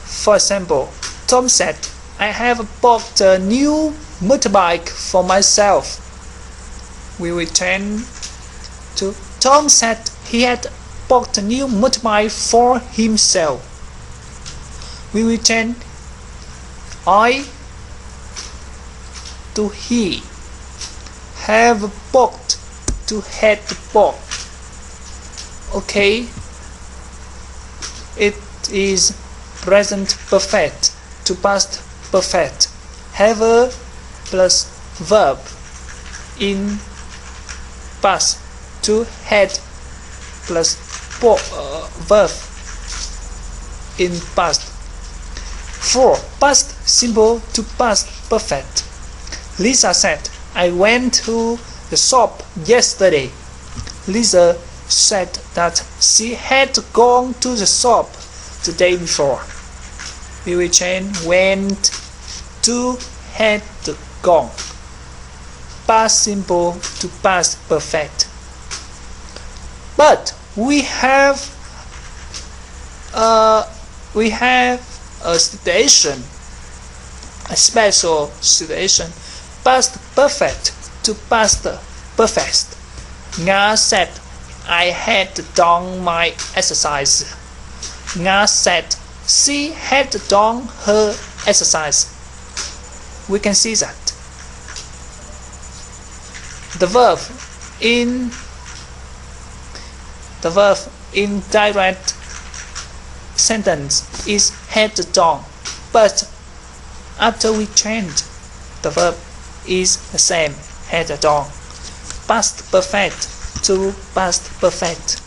For example, Tom said, I have bought a new motorbike for myself. We will change to Tom said he had bought a new motorbike for himself. We will change I to he. Have bought to had bought. Okay, it is present perfect to past perfect. Have plus verb in past to had plus verb in past. 4. Past simple to past perfect. Lisa said, I went to the shop yesterday. Lisa said that she had gone to the shop the day before. We will change went to had gone. Past simple to past perfect. But we have a situation, a special situation. Past perfect to past perfect. Nga said, I had done my exercise. Nga said, she had done her exercise. We can see that. The verb in direct sentence is had done, but after we change, the verb is the same, had done. Past perfect to past perfect.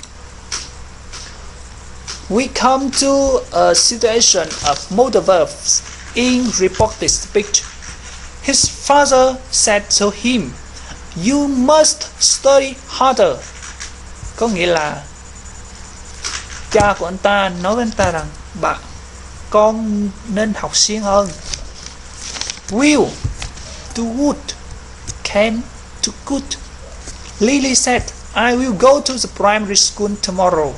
We come to a situation of modal verbs in reported speech. His father said to him, you must study harder. Có nghĩa là cha của anh ta nói với anh ta rằng con nên học siêng hơn. Will to would, can to could. Lily said, I will go to the primary school tomorrow.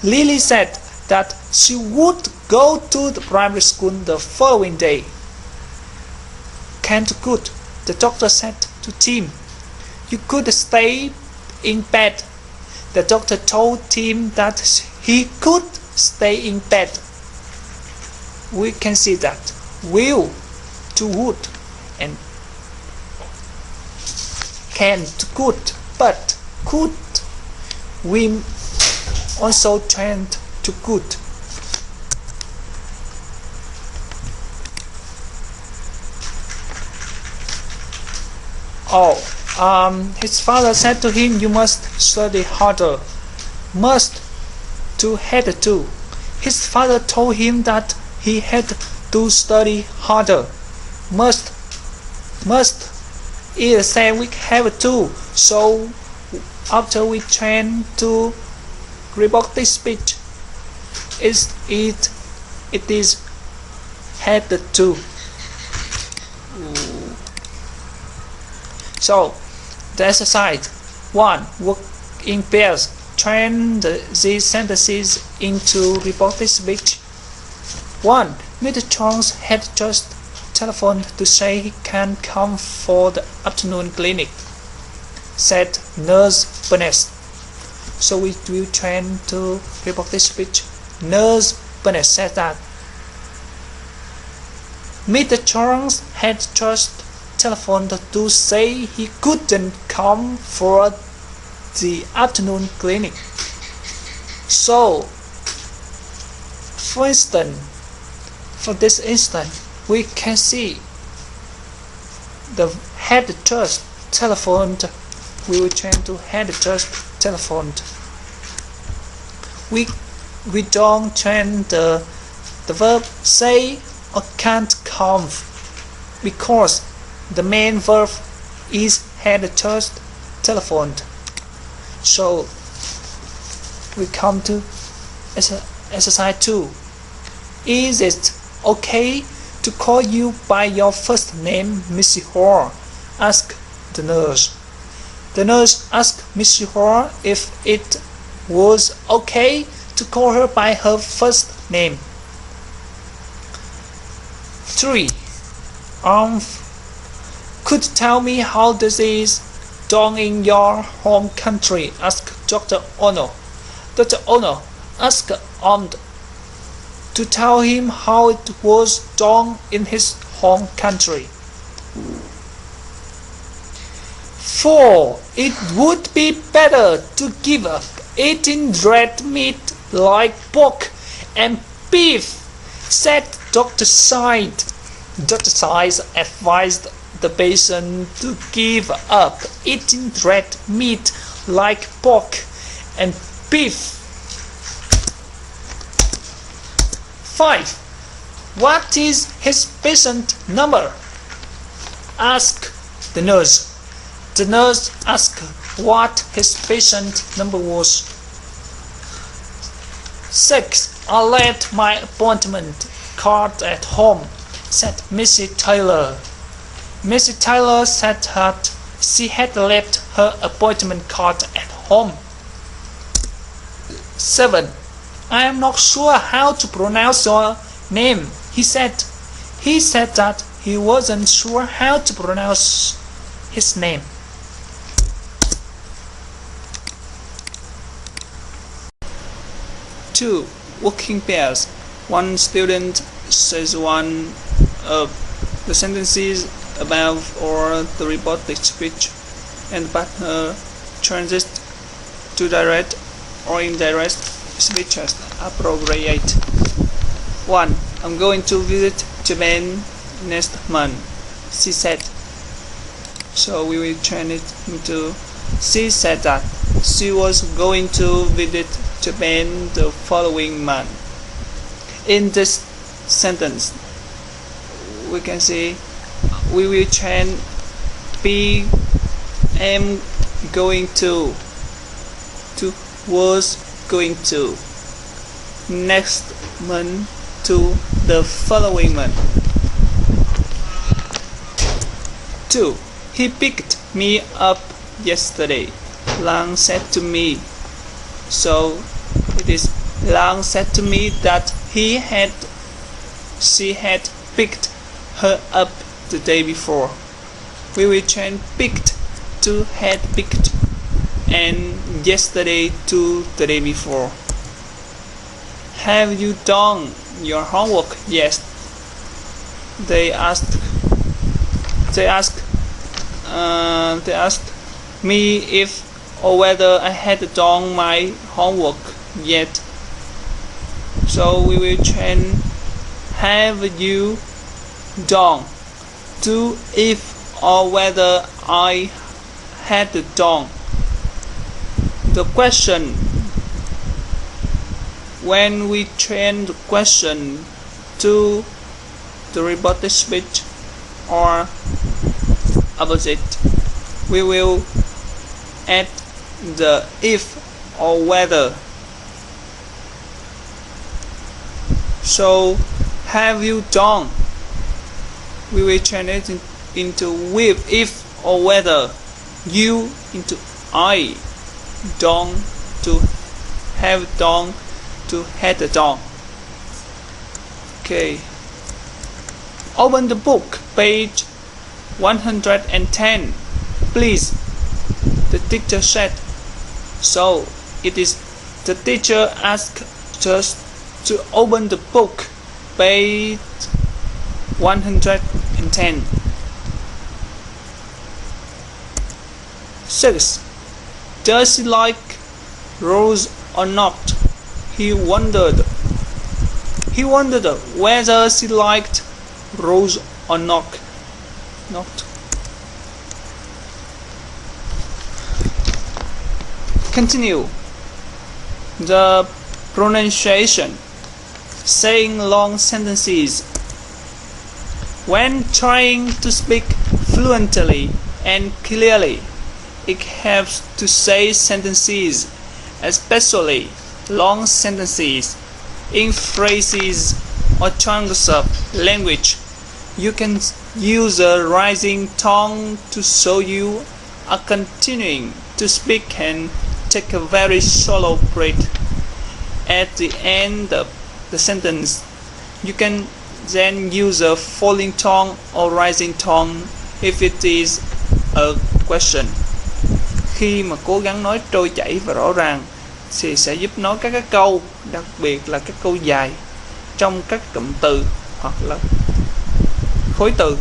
Lily said that she would go to the primary school the following day. Can't good, the doctor said to Tim. You could stay in bed. The doctor told Tim that he could stay in bed. We can see that will to would and can to could, but could we also change to could. His father said to him, you must study harder. Must to had to. His father told him that he had to study harder. Must is the same we have to. So after we change to robotic speech, it is had to. So the exercise 1. Work in pairs. Train these sentences into robotic speech. 1. Mr. Charles had just telephoned to say he can come for the afternoon clinic, said Nurse Burnett. So we will train to robotic speech. Nurse Burnett said that. Mr. Charles had just telephoned to say he couldn't come for the afternoon clinic. So, for this instance, we can see the had just telephoned. We will change to had just telephoned. We don't change the verb say or can't come because the main verb is had just telephoned. So we come to exercise 2. Is it okay to call you by your first name, Missy Hall? Asked the nurse. The nurse asked Missy Hall if it was okay to call her by her first name. 3. Could tell me how this is done in your home country? Asked Dr. Ono. Dr. Ono asked to tell him how it was done in his home country. 4. It would be better to give up eating red meat like pork and beef, said Dr. Side. Dr. Side advised the patient to give up eating red meat like pork and beef. 5. What is his patient number? Asked the nurse. The nurse asked what his patient number was. 6. I left my appointment card at home, said Mrs. Taylor. Mrs. Taylor said that she had left her appointment card at home. 7. I am not sure how to pronounce your name, he said. He said that he wasn't sure how to pronounce his name. Two. Working pairs. One student says one of the sentences above or the robotic speech, and the partner translates to direct or indirect speech as appropriate. 1. I'm going to visit Japan next month, she said. So we will turn it into she said that she was going to visit Japan the following month. In this sentence, we can see we will change be am going to was going to next month to the following month. 2. He picked me up yesterday, Lang said to me. So it is Lang said to me that she had picked her up the day before. We will change picked to had picked and yesterday to the day before. Have you done your homework? Yes. They asked me if or whether I had done my homework yet. So we will change have you done to if or whether I had done. The question, when we change the question to the robotic speech or opposite, we will add the if or whether. So have you done, we will change it into with if or whether, you into I, done to have done to had done. Okay, open the book, page 110 please, the teacher said. So it is the teacher asked us to open the book, page 110. 6. Does he like Rose or not? He wondered whether she liked Rose or not. Continue. The pronunciation. Saying long sentences. When trying to speak fluently and clearly, it helps to say sentences, especially long sentences, in phrases or chunks of language. You can use a rising tone to show you are continuing to speak and take a very shallow breath at the end of the sentence. You can then use a falling tone or rising tone if it is a question. Khi mà cố gắng nói trôi chảy và rõ ràng thì sẽ giúp nói các cái câu, đặc biệt là các câu dài trong các cụm từ hoặc là khối từ.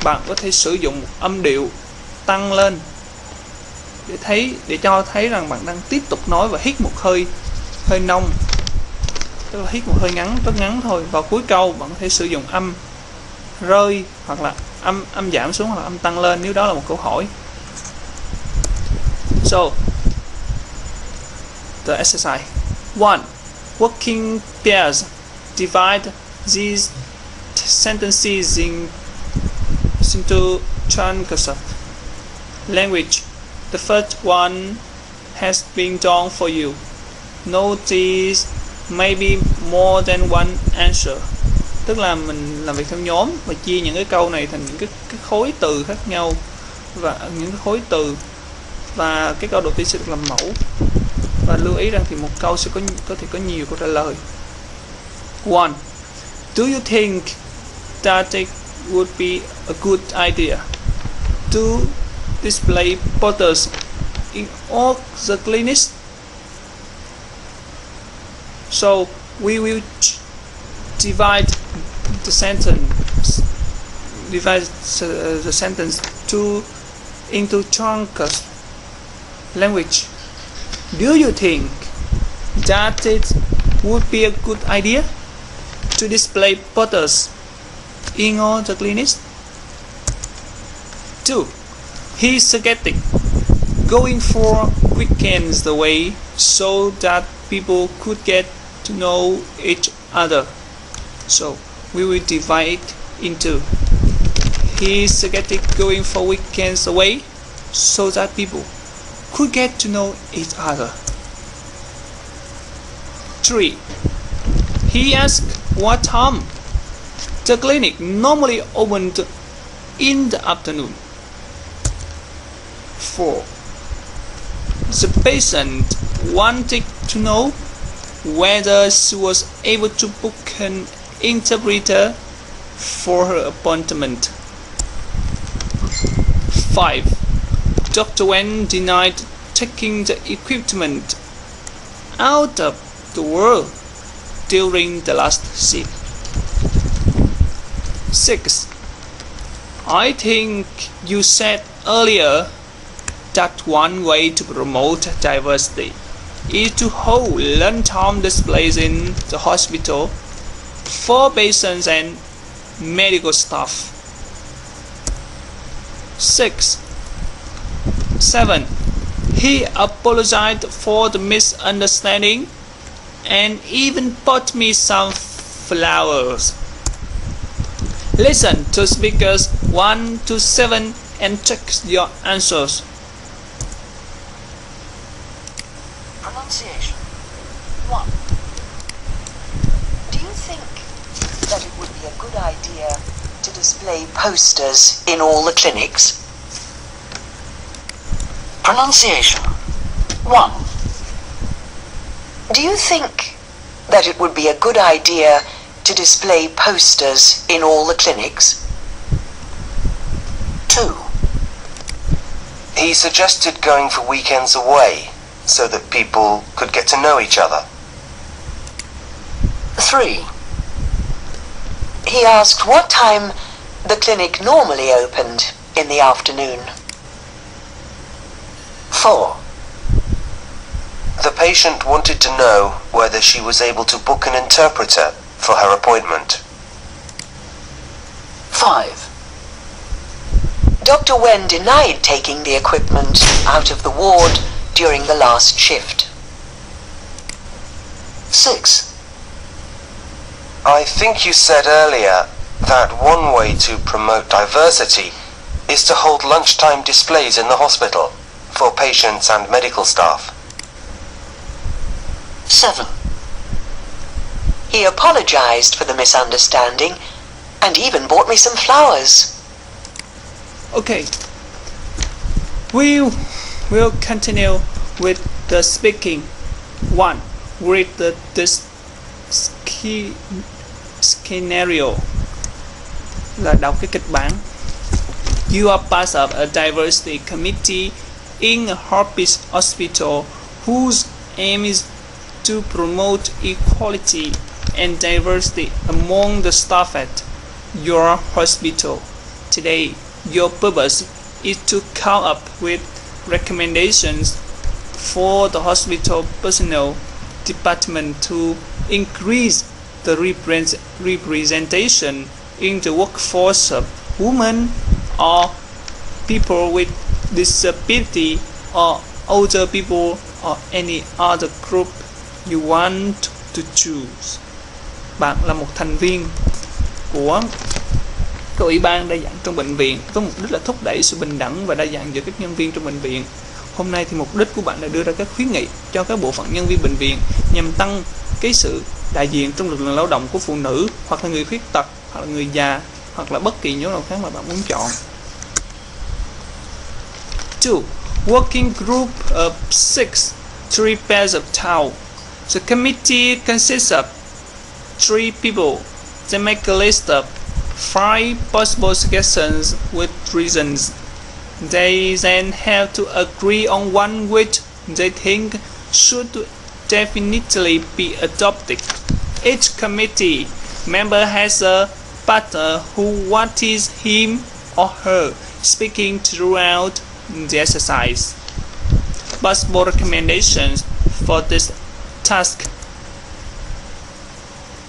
Bạn có thể sử dụng âm điệu tăng lên để cho thấy rằng bạn đang tiếp tục nói và hít một hơi nông, tức là hít một hơi ngắn, rất ngắn thôi. Vào cuối câu bạn có thể sử dụng âm rơi hoặc là âm giảm xuống hoặc là âm tăng lên nếu đó là một câu hỏi. So the exercise 1. Working pairs. Divide these sentences into chunks of language. The first one has been done for you. Notice maybe more than one answer. Tức là mình làm việc theo nhóm và chia những cái câu này thành những cái khối từ khác nhau và những cái khối từ, và cái câu đầu tiên sẽ được làm mẫu. Và lưu ý rằng thì một câu sẽ có thể có nhiều câu trả lời. 1. Do you think that it would be a good idea to display photos in all the clinics? So we will divide the sentence into chunks. Language. Do you think that it would be a good idea to display photos in all the clinics? 2. He suggested going for weekends away so that people could get to know each other. So we will divide it into he suggested going for weekends away so that people could get to know each other. 3. He asked what time the clinic normally opened in the afternoon. 4. The patient wanted to know whether she was able to book an interpreter for her appointment. 5. Dr. Wen denied taking the equipment out of the world during the last shift. 6. I think you said earlier that one way to promote diversity is to hold lunchtime displays in the hospital for patients and medical staff. 7. He apologized for the misunderstanding and even bought me some flowers. Listen to speakers 1 to 7 and check your answers. Pronunciation. 1. Do you think that it would be a good idea to display posters in all the clinics? Pronunciation. 1. Do you think that it would be a good idea to display posters in all the clinics? 2. He suggested going for weekends away so that people could get to know each other. 3. He asked what time the clinic normally opened in the afternoon. 4. The patient wanted to know whether she was able to book an interpreter for her appointment. 5. Dr. Wen denied taking the equipment out of the ward during the last shift. 6. I think you said earlier that one way to promote diversity is to hold lunchtime displays in the hospital for patients and medical staff. 7. He apologized for the misunderstanding and even bought me some flowers. Okay, we will continue with the speaking. 1. Read this scenario là đọc cái kịch bản. You are part of a diversity committee in a hospital whose aim is to promote equality and diversity among the staff at your hospital. Today, your purpose is to come up with recommendations for the hospital personnel department to increase the representation in the workforce of women or people with disability or older people or any other group you want to choose. Bạn là một thành viên của ủy ban đa dạng trong bệnh viện với mục đích là thúc đẩy sự bình đẳng và đa dạng giữa các nhân viên trong bệnh viện. Hôm nay thì mục đích của bạn là đưa ra các khuyến nghị cho các bộ phận nhân viên bệnh viện nhằm tăng cái sự đại diện trong lực lượng lao động của phụ nữ hoặc là người khuyết tật hoặc là người già hoặc là bất kỳ nhóm nào khác mà bạn muốn chọn. 2. Working group of 6, 3 pairs of towel. The committee consists of 3 people. They make a list of 5 possible suggestions with reasons. They then have to agree on one which they think should definitely be adopted. Each committee member has a partner who watches him or her speaking throughout the exercise. Possible recommendations for this task: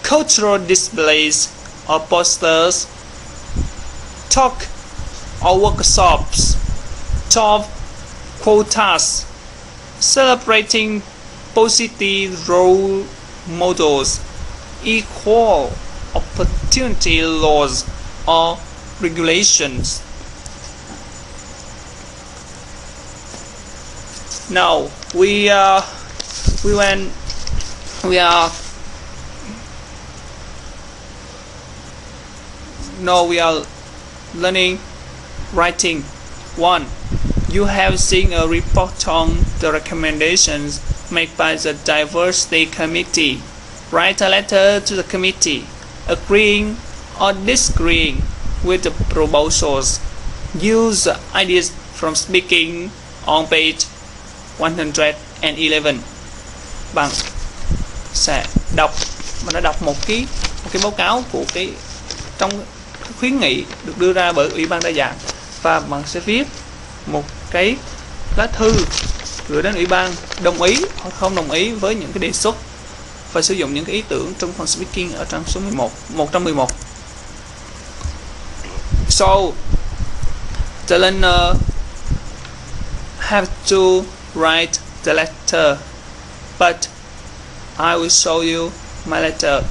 cultural displays or posters, talk or workshops, top quotas, celebrating positive role models, equal opportunity laws or regulations. Now we are learning writing. 1. You have seen a report on the recommendations made by the Diversity Committee. Write a letter to the committee, agreeing or disagreeing with the proposals. Use the ideas from speaking on page 111. Bạn sẽ đọc và nó đọc một cái báo cáo của trong khuyến nghị được đưa ra bởi Ủy ban đa dạng, và bạn sẽ viết một cái lá thư gửi đến Ủy ban đồng ý hoặc không đồng ý với những cái đề xuất và sử dụng những cái ý tưởng trong phần speaking ở trang số 111. So the learner have to write the letter, but I will show you my letter.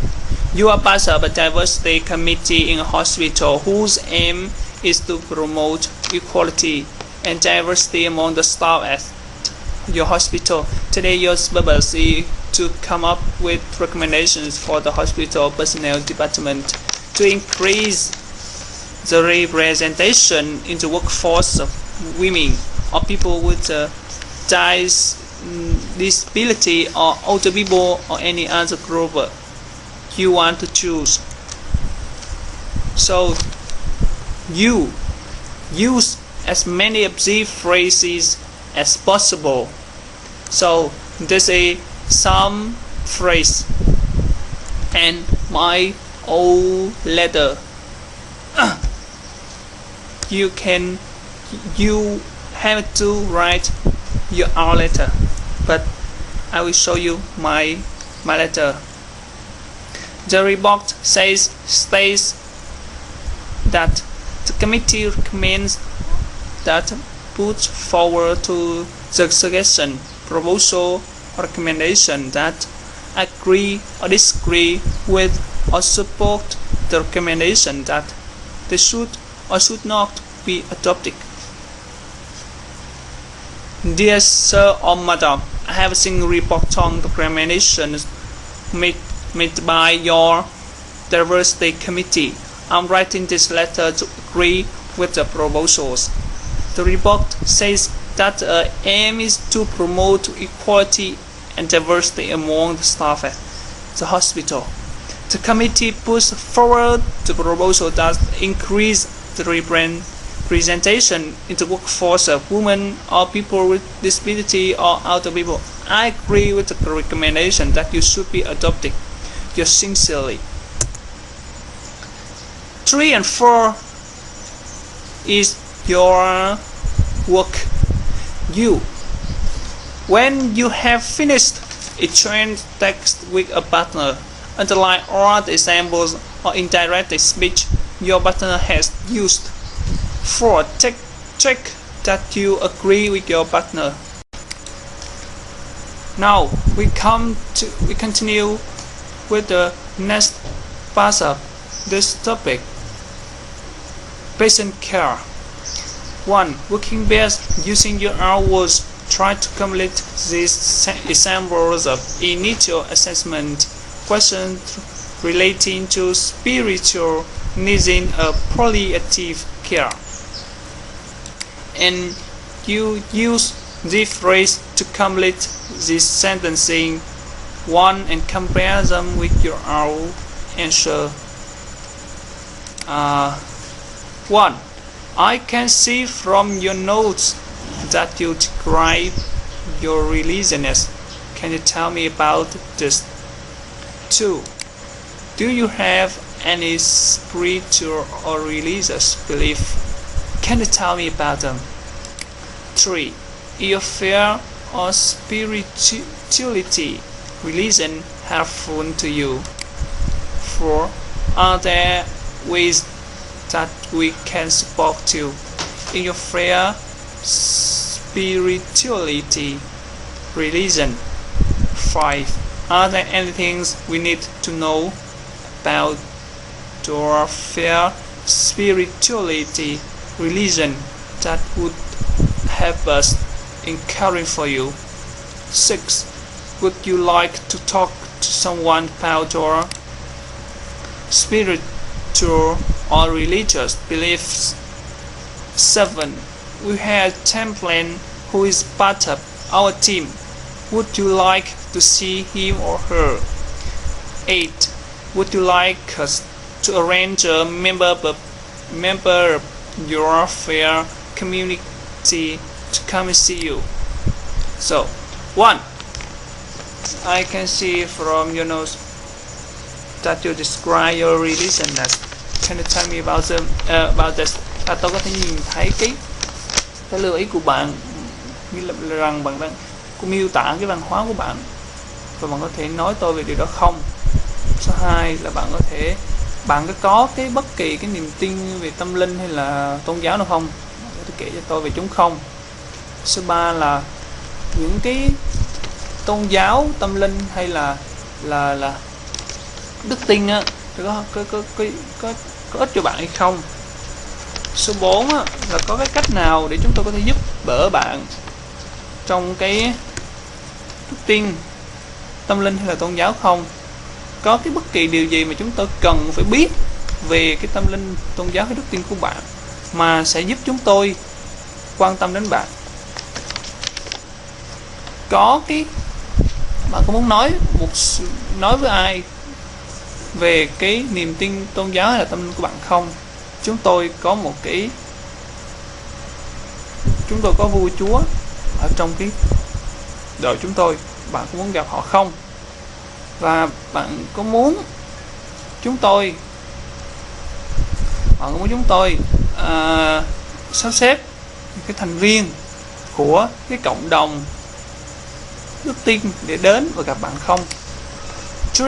You are part of a diversity committee in a hospital whose aim is to promote equality and diversity among the staff at your hospital. Today your purpose is to come up with recommendations for the hospital personnel department to increase the representation in the workforce of women or people with a disability or older people or any other group you want to choose. So you use as many of these phrases as possible. So this is some phrase and my old letter. You have to write your own letter, but I will show you my letter. The report states that the committee recommends that put forward to the suggestion, proposal, or recommendation that agree or disagree with or support the recommendation that they should or should not be adopted. Dear Sir or Madam, I have seen a report on the recommendations made by your Diversity Committee. I'm writing this letter to agree with the proposals. The report says that the aim is to promote equality and diversity among the staff at the hospital. The committee puts forward the proposal that increase the representation in the workforce of women or people with disability or older people. I agree with the recommendation that you should be adopted. Yours sincerely. 3 and 4 is your work. When you have finished a joint text with a partner, underline all the examples or indirect speech your partner has used. 4. Check that you agree with your partner. Now we continue with the next part of this topic. Patient care. 1. Working best using your own words. Try to complete these examples of initial assessment questions relating to spiritual needs in a palliative care. And you use the phrase to complete this sentencing 1 and compare them with your own answer. 1. I can see from your notes that you describe your religiousness. Can you tell me about this? 2. Do you have any spiritual or religious belief? Can you tell me about them? 3. Is your faith or spirituality, religion helpful to you? 4. Are there ways that we can support you in your faith, spirituality, religion? 5. Are there any things we need to know about your faith, spirituality, religion that would help us in caring for you? 6. Would you like to talk to someone about your spiritual or religious beliefs? 7. We have Champlain, who is part of our team. Would you like to see him or her? 8. Would you like us to arrange a member of your fair community to come and see you? So, 1. I can see from your notes that you describe your religion as. Can you tell me about this? Tôi có thể nhìn thấy cái lưu ý của bạn, như là rằng bạn đang miêu tả cái văn hóa của bạn, và bạn có thể nói tôi về điều đó không? Số 2 là bạn có cái bất kỳ cái niềm tin về tâm linh hay là tôn giáo nào không? Bạn có thể kể cho tôi về chúng không? Số 3 là những cái tôn giáo, tâm linh hay là đức tin á, có ích cho bạn hay không? Số 4 á, là có cái cách nào để chúng tôi có thể giúp đỡ bạn trong cái đức tin, tâm linh hay là tôn giáo không? Có cái bất kỳ điều gì mà chúng tôi cần phải biết về cái tâm linh, tôn giáo hay đức tin của bạn mà sẽ giúp chúng tôi quan tâm đến bạn? Bạn có muốn nói với ai về cái niềm tin tôn giáo hay là tâm linh của bạn không? Chúng tôi có vua chúa ở trong cái đội chúng tôi. Bạn có muốn gặp họ không? Và bạn có muốn chúng tôi sắp xếp cái thành viên của cái cộng đồng đức tin để đến và gặp bạn không? 3.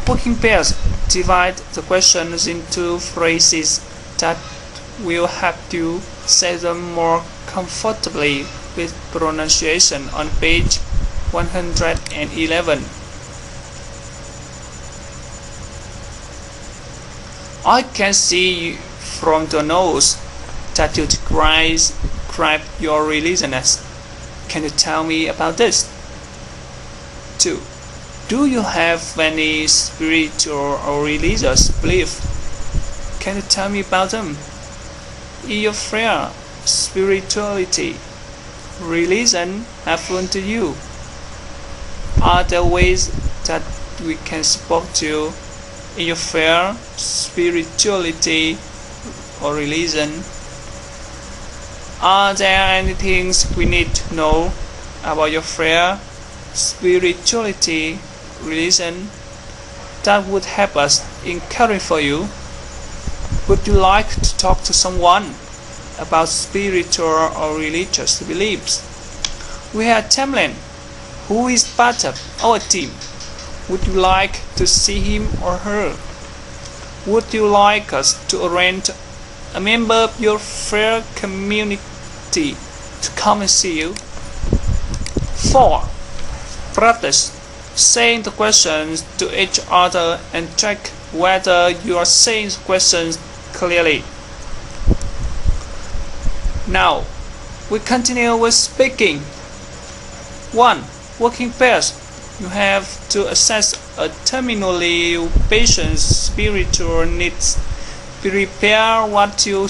Working pairs divide the questions into phrases that will help you say them more comfortably with pronunciation on page 111. I can see from the notes that you describe your religion as. Can you tell me about this? 2. Do you have any spiritual or religious belief? Can you tell me about them? Is your prayer, spirituality, religion helpful to you? Are there ways that we can support you in your faith, spirituality, or religion? Are there any things we need to know about your faith, spirituality, religion that would help us in caring for you? Would you like to talk to someone about spiritual or religious beliefs? We have Chamberlain, who is part of our team. Would you like to see him or her? Would you like us to arrange a member of your fair community to come and see you? 4. Practice saying the questions to each other and check whether you are saying the questions clearly. Now, we continue with speaking. 1. Working pairs. You have to assess a terminally patient's spiritual needs. Prepare what you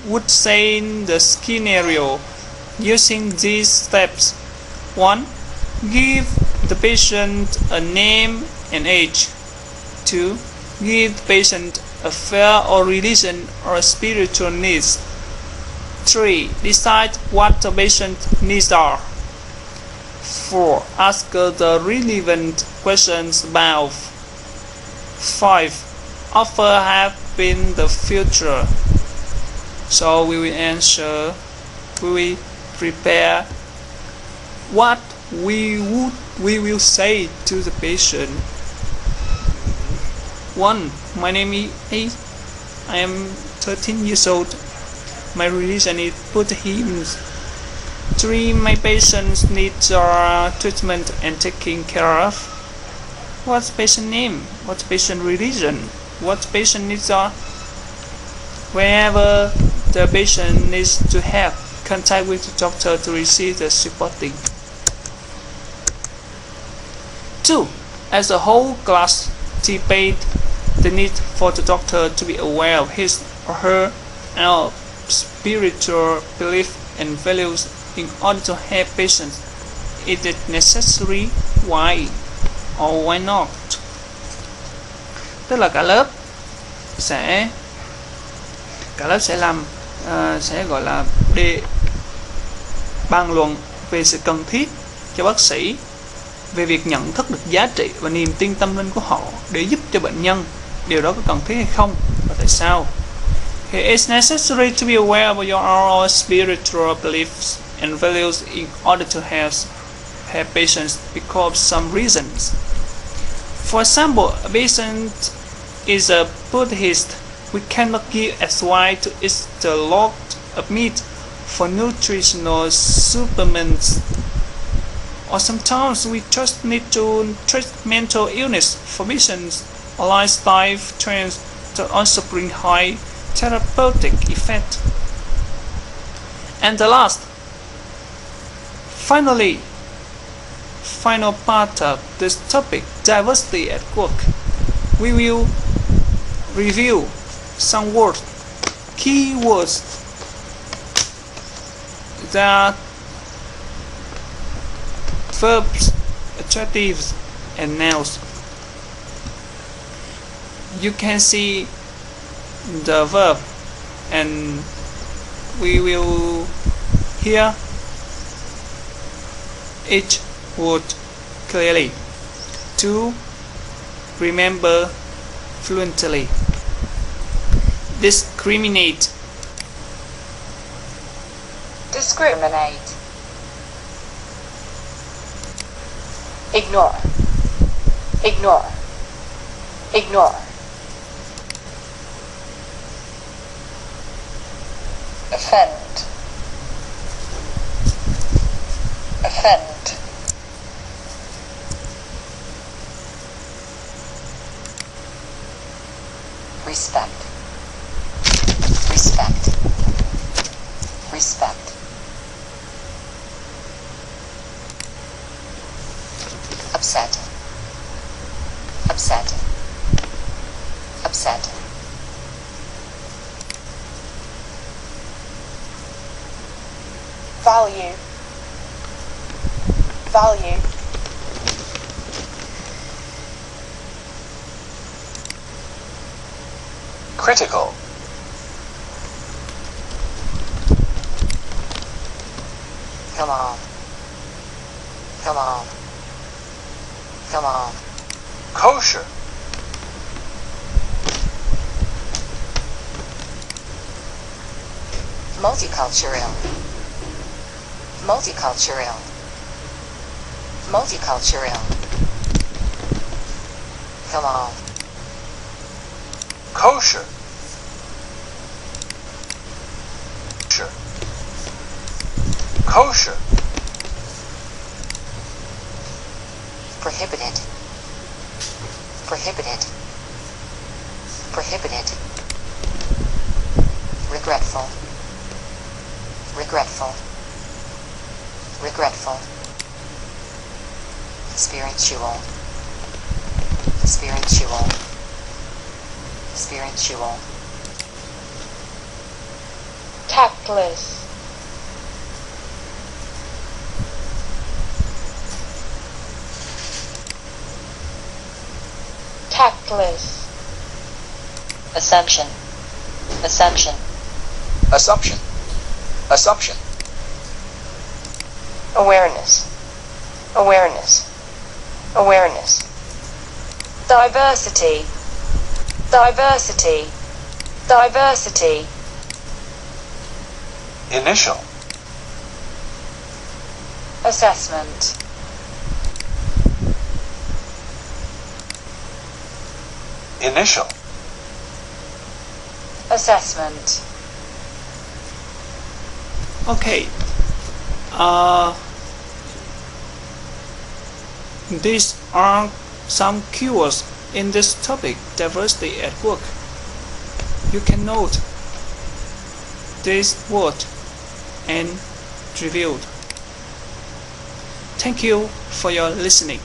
would say in the scenario using these steps. 1. Give the patient a name and age. 2. Give the patient a faith or religion or spiritual needs. 3. Decide what the patient's needs are. 4. Ask the relevant questions above. 5. Offer help in the future. So we will prepare what we will say to the patient. 1. My name is I am 13 years old. My religion is Buddhism. 3. My patient's needs are treatment and taking care of. What's patient name? What's patient religion? What patient needs are? Whenever the patient needs to have contact with the doctor to receive the supporting. 2. As a whole class, debate the need for the doctor to be aware of his or her spiritual belief and values in order to help patients. Is it necessary? Why? Or why not? Tức là cả lớp sẽ làm sẽ gọi là để bàn luận về sự cần thiết cho bác sĩ về việc nhận thức được giá trị và niềm tin tâm linh của họ để giúp cho bệnh nhân. Điều đó có cần thiết hay không và tại sao? It is necessary to be aware of your spiritual beliefs and values in order to help patients because of some reasons. For example, a patient is a Buddhist. We cannot give advice to eat a lot of meat for nutritional supplements. Or sometimes we just need to treat mental illness for patients. A lifestyle trends that also bring high therapeutic effect. And the last, final part of this topic, diversity at work. We will review some words, key words that verbs, adjectives, and nouns. You can see the verb, and we will hear each word clearly to remember fluently. Discriminate. Discriminate. Ignore. Ignore. Ignore. Offend. Offend. Respect. Respect. Respect. Upset. Upset. Upset. Value. Value. Critical. Come on. Come on. Come on. Kosher. Multicultural. Multicultural. Multicultural. Come on. Kosher. Kosher. Kosher. Prohibited. Prohibited. Prohibited. Regretful. Regretful. Regretful. Spiritual. Spiritual. Spiritual. Tactless. Tactless. Assumption. Assumption. Assumption. Assumption. Awareness. Awareness. Awareness. Diversity. Diversity. Diversity. Initial. Assessment. Initial. Assessment. Okay. These are some keywords in this topic, diversity at work. You can note this word and review. Thank you for your listening.